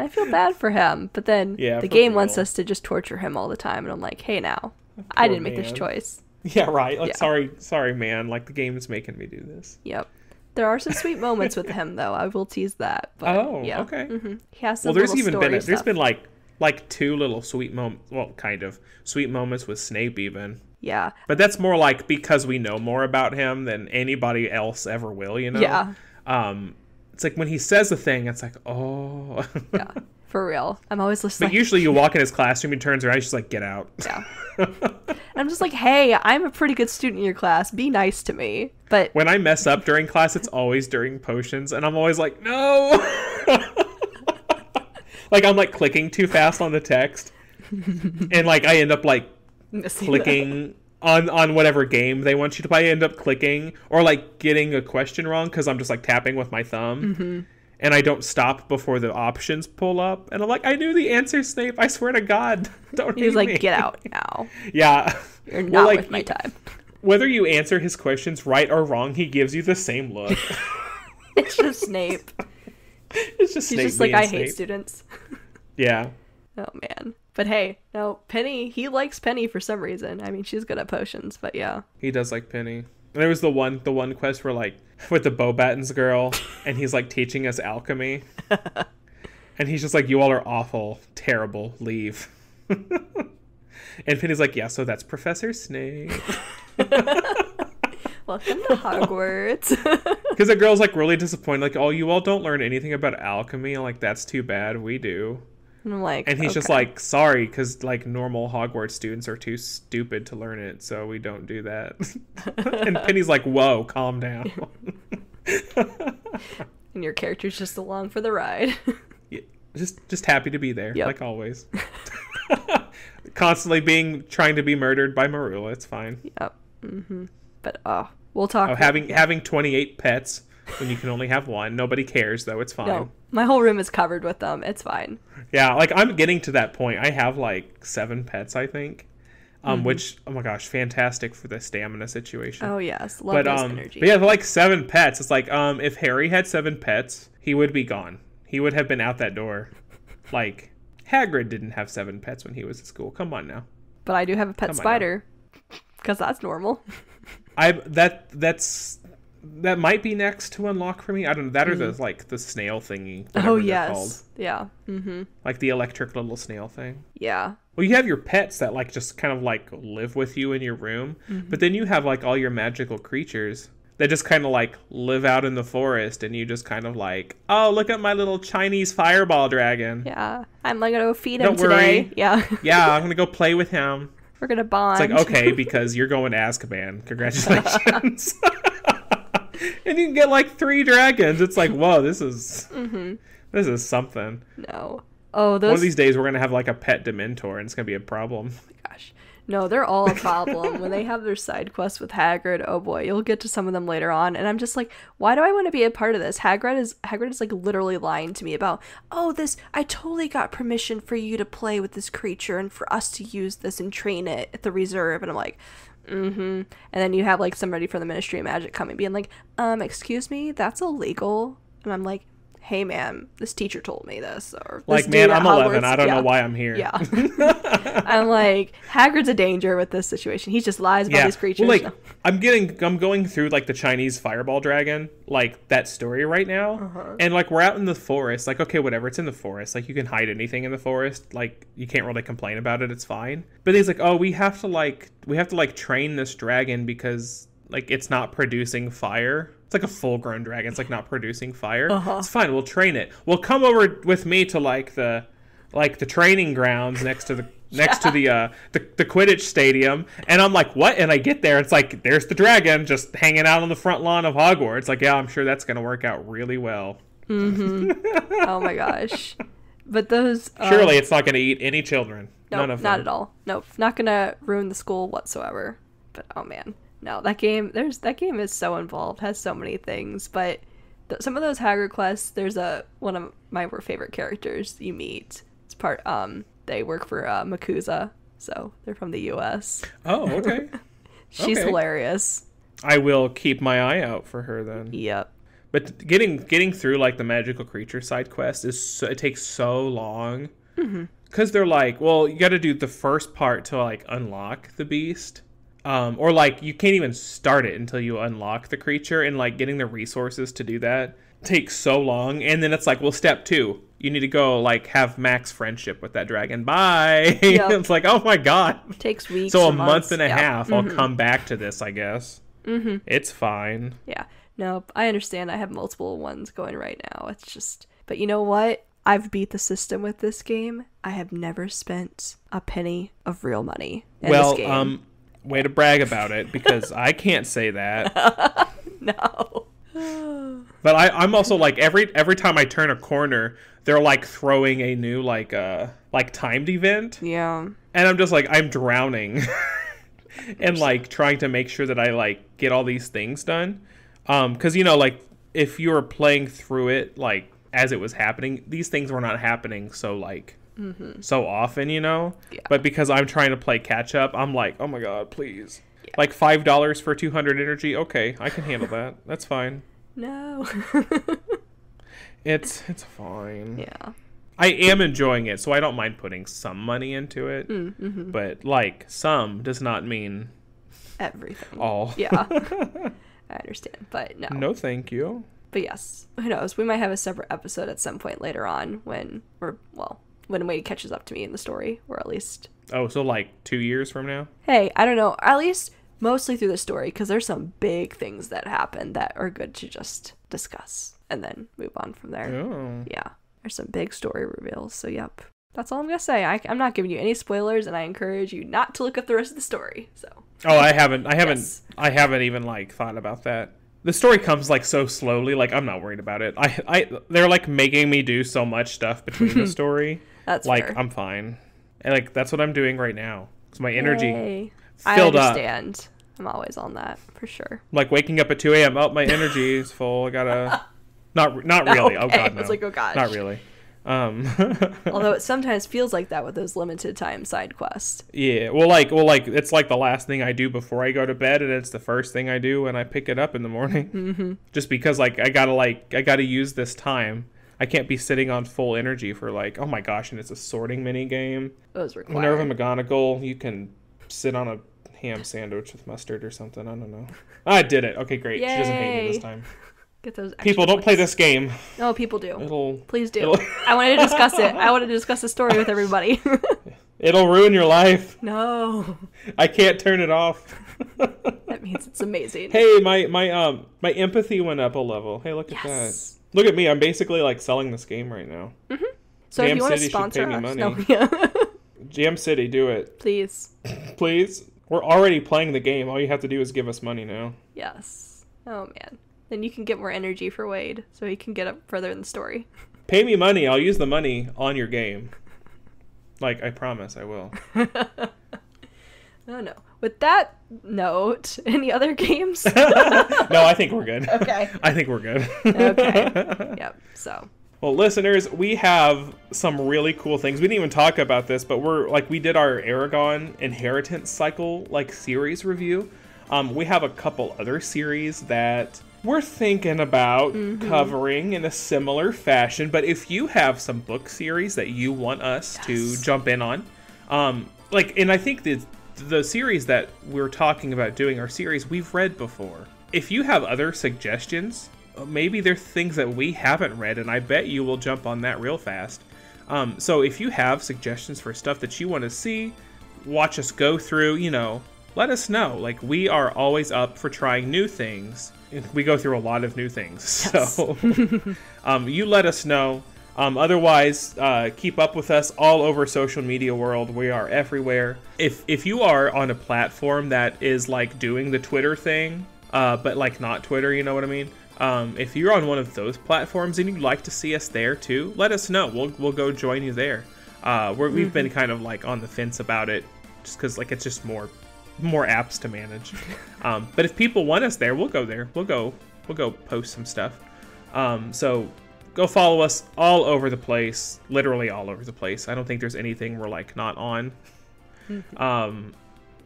Speaker 2: I feel bad for him, but then the game wants us to just torture him all the time, and I'm like, hey now, I didn't make this choice.
Speaker 1: Yeah, right. Like sorry man, like the game is making me do this.
Speaker 2: Yep. There are some sweet moments with him, though. I will tease that. But,
Speaker 1: okay.
Speaker 2: He has some
Speaker 1: there's been like 2 little sweet moments. Well, kind of sweet moments with Snape, even.
Speaker 2: Yeah.
Speaker 1: But that's more like because we know more about him than anybody else ever will. You know.
Speaker 2: Yeah.
Speaker 1: It's like when he says a thing, it's like, oh.
Speaker 2: Yeah. For real. I'm always listening.
Speaker 1: But usually you walk in his classroom, he turns around, he's just like, get out. Yeah.
Speaker 2: And I'm just like, hey, I'm a pretty good student in your class. Be nice to me. But
Speaker 1: when I mess up during class, it's always during potions. And I'm always like, no. Like, I'm like clicking too fast on the text. And like, I end up like clicking on whatever game they want you to play. I end up clicking or like getting a question wrong because I'm just like tapping with my thumb. And I don't stop before the options pull up. And I'm like, I knew the answer, Snape. I swear to God. Don't hate me.
Speaker 2: He's like, get out now.
Speaker 1: Yeah.
Speaker 2: You're not like, with my time.
Speaker 1: Whether you answer his questions right or wrong, he gives you the same look.
Speaker 2: It's just Snape.
Speaker 1: It's just Snape.
Speaker 2: He's just like, I
Speaker 1: Snape.
Speaker 2: hate students.
Speaker 1: Yeah.
Speaker 2: Oh, man. But hey, no, Penny, he likes Penny for some reason. I mean, she's good at potions, but yeah.
Speaker 1: He does like Penny. And there was the one quest where like with the Beauxbatons girl, and he's like teaching us alchemy. And he's just like, you all are awful, terrible, leave. And Penny's like, yeah, so that's Professor Snape.
Speaker 2: Welcome to Hogwarts.
Speaker 1: Because the girl's like really disappointed, like, oh, you all don't learn anything about alchemy. I'm like, that's too bad, we do.
Speaker 2: And I'm like,
Speaker 1: And he's just
Speaker 2: okay.
Speaker 1: like, sorry, because like normal Hogwarts students are too stupid to learn it, so we don't do that. And Penny's like, whoa, calm down.
Speaker 2: And your character's just along for the ride.
Speaker 1: Yeah, just happy to be there,
Speaker 2: Yep.
Speaker 1: like always. Constantly trying to be murdered by Marula. It's fine.
Speaker 2: Yep. But we'll talk.
Speaker 1: Oh, having 28 pets when you can only have one. Nobody cares though. It's fine.
Speaker 2: No, my whole room is covered with them. It's fine.
Speaker 1: Yeah, like I'm getting to that point. I have like 7 pets, I think. Which, oh my gosh, fantastic for the stamina situation.
Speaker 2: Oh yes, love those energy.
Speaker 1: But yeah, like 7 pets. It's like, if Harry had 7 pets, he would be gone. He would have been out that door. Like, Hagrid didn't have 7 pets when he was at school. Come on now.
Speaker 2: But I do have a pet spider, because that's normal.
Speaker 1: That might be next to unlock for me. I don't know. That or the snail thingy.
Speaker 2: Oh
Speaker 1: yes,
Speaker 2: called. Yeah.
Speaker 1: Like the electric little snail thing.
Speaker 2: Yeah.
Speaker 1: Well, you have your pets that like just kind of like live with you in your room, but then you have like all your magical creatures that just kind of like live out in the forest, and you just kind of like, oh, look at my little Chinese fireball dragon.
Speaker 2: Yeah, I'm like gonna feed him
Speaker 1: Don't worry.
Speaker 2: today. Yeah.
Speaker 1: Yeah, I'm gonna go play with him.
Speaker 2: We're gonna bond.
Speaker 1: It's like, okay, because you're going to Azkaban. Congratulations. And you can get like 3 dragons. It's like, whoa, this is something.
Speaker 2: No. Oh, those.
Speaker 1: One of these days we're gonna have like a pet Dementor, and it's gonna be a problem.
Speaker 2: Oh my gosh. No, they're all a problem. When they have their side quests with Hagrid, oh boy, you'll get to some of them later on. And I'm just like, why do I want to be a part of this? Hagrid is like literally lying to me about, I totally got permission for you to play with this creature and for us to use this and train it at the reserve. And I'm like, and then you have like somebody from the Ministry of Magic coming being like, excuse me, that's illegal. And I'm like, hey man, this teacher told me this. Or this
Speaker 1: like, man, I'm 11.
Speaker 2: Hogwarts,
Speaker 1: I don't know why I'm here.
Speaker 2: Yeah. I'm like, Hagrid's a danger with this situation. He just lies about these creatures.
Speaker 1: Well, like, I'm going through like the Chinese fireball dragon, like that story right now. And like we're out in the forest, like, okay, whatever, it's in the forest. Like you can hide anything in the forest. Like you can't really complain about it. It's fine. But he's like, oh, we have to train this dragon because like it's not producing fire. It's like a full-grown dragon. It's like not producing fire. It's fine. We'll train it. Well, come over with me to like the training grounds next to the Quidditch stadium. And I'm like, what? And I get there. It's like there's the dragon just hanging out on the front lawn of Hogwarts. Like, yeah, I'm sure that's gonna work out really well.
Speaker 2: Oh my gosh! But those
Speaker 1: surely it's not gonna eat any children.
Speaker 2: No,
Speaker 1: None of them.
Speaker 2: Not at all. Nope, not gonna ruin the school whatsoever. But oh man. No, that game is so involved, has so many things, but some of those Hagrid quests, there's one of my favorite characters you meet. It's they work for Makuza, so they're from the US.
Speaker 1: Oh, okay.
Speaker 2: She's hilarious.
Speaker 1: I will keep my eye out for her then.
Speaker 2: Yep.
Speaker 1: But getting through like the magical creature side quest it takes so long. Because they're like, well, you got to do the first part to like unlock the beast. Or like you can't even start it until you unlock the creature, and like getting the resources to do that takes so long. And then it's like, well, step 2, you need to go like have max friendship with that dragon. Bye. Yep. It's like, oh my god,
Speaker 2: it takes weeks.
Speaker 1: So a month and a half. I'll come back to this, I guess. It's fine.
Speaker 2: Yeah. No, I understand. I have multiple ones going right now. It's just, but you know what? I've beat the system with this game. I have never spent a penny of real money in this game.
Speaker 1: Way to brag about it, because I can't say that.
Speaker 2: No.
Speaker 1: But I'm also like every time I turn a corner, they're like throwing a new like timed event.
Speaker 2: Yeah.
Speaker 1: And I'm just like, I'm drowning. And like trying to make sure that I like get all these things done. Because like if you were playing through it like as it was happening, these things were not happening so often, Yeah. But because I'm trying to play catch up, I'm like, oh my god, please. Yeah. Like $5 for 200 energy. Okay, I can handle that. That's fine.
Speaker 2: No.
Speaker 1: It's fine.
Speaker 2: Yeah.
Speaker 1: I am enjoying it, so I don't mind putting some money into it. But like some does not mean
Speaker 2: everything.
Speaker 1: All.
Speaker 2: Yeah. I understand, but no.
Speaker 1: No, thank you.
Speaker 2: But yes, who knows? We might have a separate episode at some point later on when Wade catches up to me in the story, or at least...
Speaker 1: Oh, so like 2 years from now?
Speaker 2: Hey, I don't know. At least mostly through the story, because there's some big things that happen that are good to just discuss and then move on from there.
Speaker 1: Oh.
Speaker 2: Yeah, there's some big story reveals, so yep. That's all I'm gonna say. I'm not giving you any spoilers, and I encourage you not to look up the rest of the story. So.
Speaker 1: Oh, I haven't
Speaker 2: Yes.
Speaker 1: I haven't even like thought about that. The story comes like so slowly, like I'm not worried about it. They're like making me do so much stuff between the story.
Speaker 2: That's
Speaker 1: like
Speaker 2: fair.
Speaker 1: I'm fine. And like that's what I'm doing right now. Cuz my energy
Speaker 2: Yay.
Speaker 1: filled
Speaker 2: I
Speaker 1: up.
Speaker 2: understand. I'm always on that for sure.
Speaker 1: Like waking up at 2 a.m. Oh, my energy is full. I gotta not really. Oh
Speaker 2: Okay.
Speaker 1: god, no.
Speaker 2: I was like, oh gosh.
Speaker 1: Not really.
Speaker 2: Although it sometimes feels like that with those limited time side quests.
Speaker 1: Yeah, well, like it's like the last thing I do before I go to bed, and it's the first thing I do when I pick it up in the morning. Mm-hmm. Just because I gotta use this time. I can't be sitting on full energy for like, oh my gosh, and it's a sorting mini game.
Speaker 2: Those required.
Speaker 1: Minerva McGonagall, you can sit on a ham sandwich with mustard or something. I don't know. I did it. Okay, great.
Speaker 2: Yay.
Speaker 1: She doesn't hate me this time.
Speaker 2: Get those extra
Speaker 1: People, don't
Speaker 2: points.
Speaker 1: play this game.
Speaker 2: No, people do. Please do.
Speaker 1: It'll-
Speaker 2: I wanted to discuss it. I wanted to discuss the story with everybody.
Speaker 1: It'll ruin your life.
Speaker 2: No.
Speaker 1: I can't turn it off.
Speaker 2: That means it's amazing.
Speaker 1: Hey, my empathy went up a level. Hey, look at
Speaker 2: Yes.
Speaker 1: that. Look at me. I'm basically like selling this game right now.
Speaker 2: Mm-hmm. So if
Speaker 1: Jam
Speaker 2: you want to
Speaker 1: City should
Speaker 2: sponsor
Speaker 1: pay me
Speaker 2: us,
Speaker 1: money.
Speaker 2: no, yeah.
Speaker 1: Jam City, do it.
Speaker 2: Please.
Speaker 1: Please. We're already playing the game. All you have to do is give us money now.
Speaker 2: Yes. Oh man. Then you can get more energy for Wade, so he can get up further in the story.
Speaker 1: Pay me money. I'll use the money on your game. Like, I promise I will.
Speaker 2: No. With that note, any other games?
Speaker 1: No, I think we're good.
Speaker 2: Okay.
Speaker 1: I think we're good.
Speaker 2: Okay. Yep. So.
Speaker 1: Well, listeners, we have some really cool things. We didn't even talk about this, but we did our Aragon Inheritance Cycle series review. We have a couple other series that we're thinking about covering in a similar fashion. But if you have some book series that you want us to jump in on, and I think the series that we're talking about doing are series we've read before. If you have other suggestions, maybe there's things that we haven't read, and I bet you will jump on that real fast. So if you have suggestions for stuff that you want to see, watch us go through, let us know. Like, we are always up for trying new things. We go through a lot of new things. Yes. So you let us know. Otherwise, keep up with us all over social media world. We are everywhere. If you are on a platform that is like doing the Twitter thing, but like not Twitter, you know what I mean? If you're on one of those platforms and you'd like to see us there too, let us know. We'll go join you there. We've been kind of like on the fence about it, just because like it's just more apps to manage. But if people want us there, we'll go there. We'll go post some stuff. So go follow us all over the place, literally all over the place. I don't think there's anything we're like not on.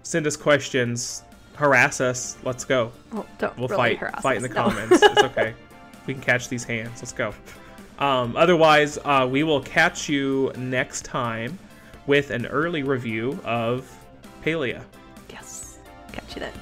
Speaker 1: Send us questions. Harass us. Let's go.
Speaker 2: Oh, don't
Speaker 1: we'll
Speaker 2: really
Speaker 1: fight in the
Speaker 2: no.
Speaker 1: comments. It's okay. We can catch these hands. Let's go. Otherwise, we will catch you next time with an early review of Palea.
Speaker 2: Yes. Catch you then.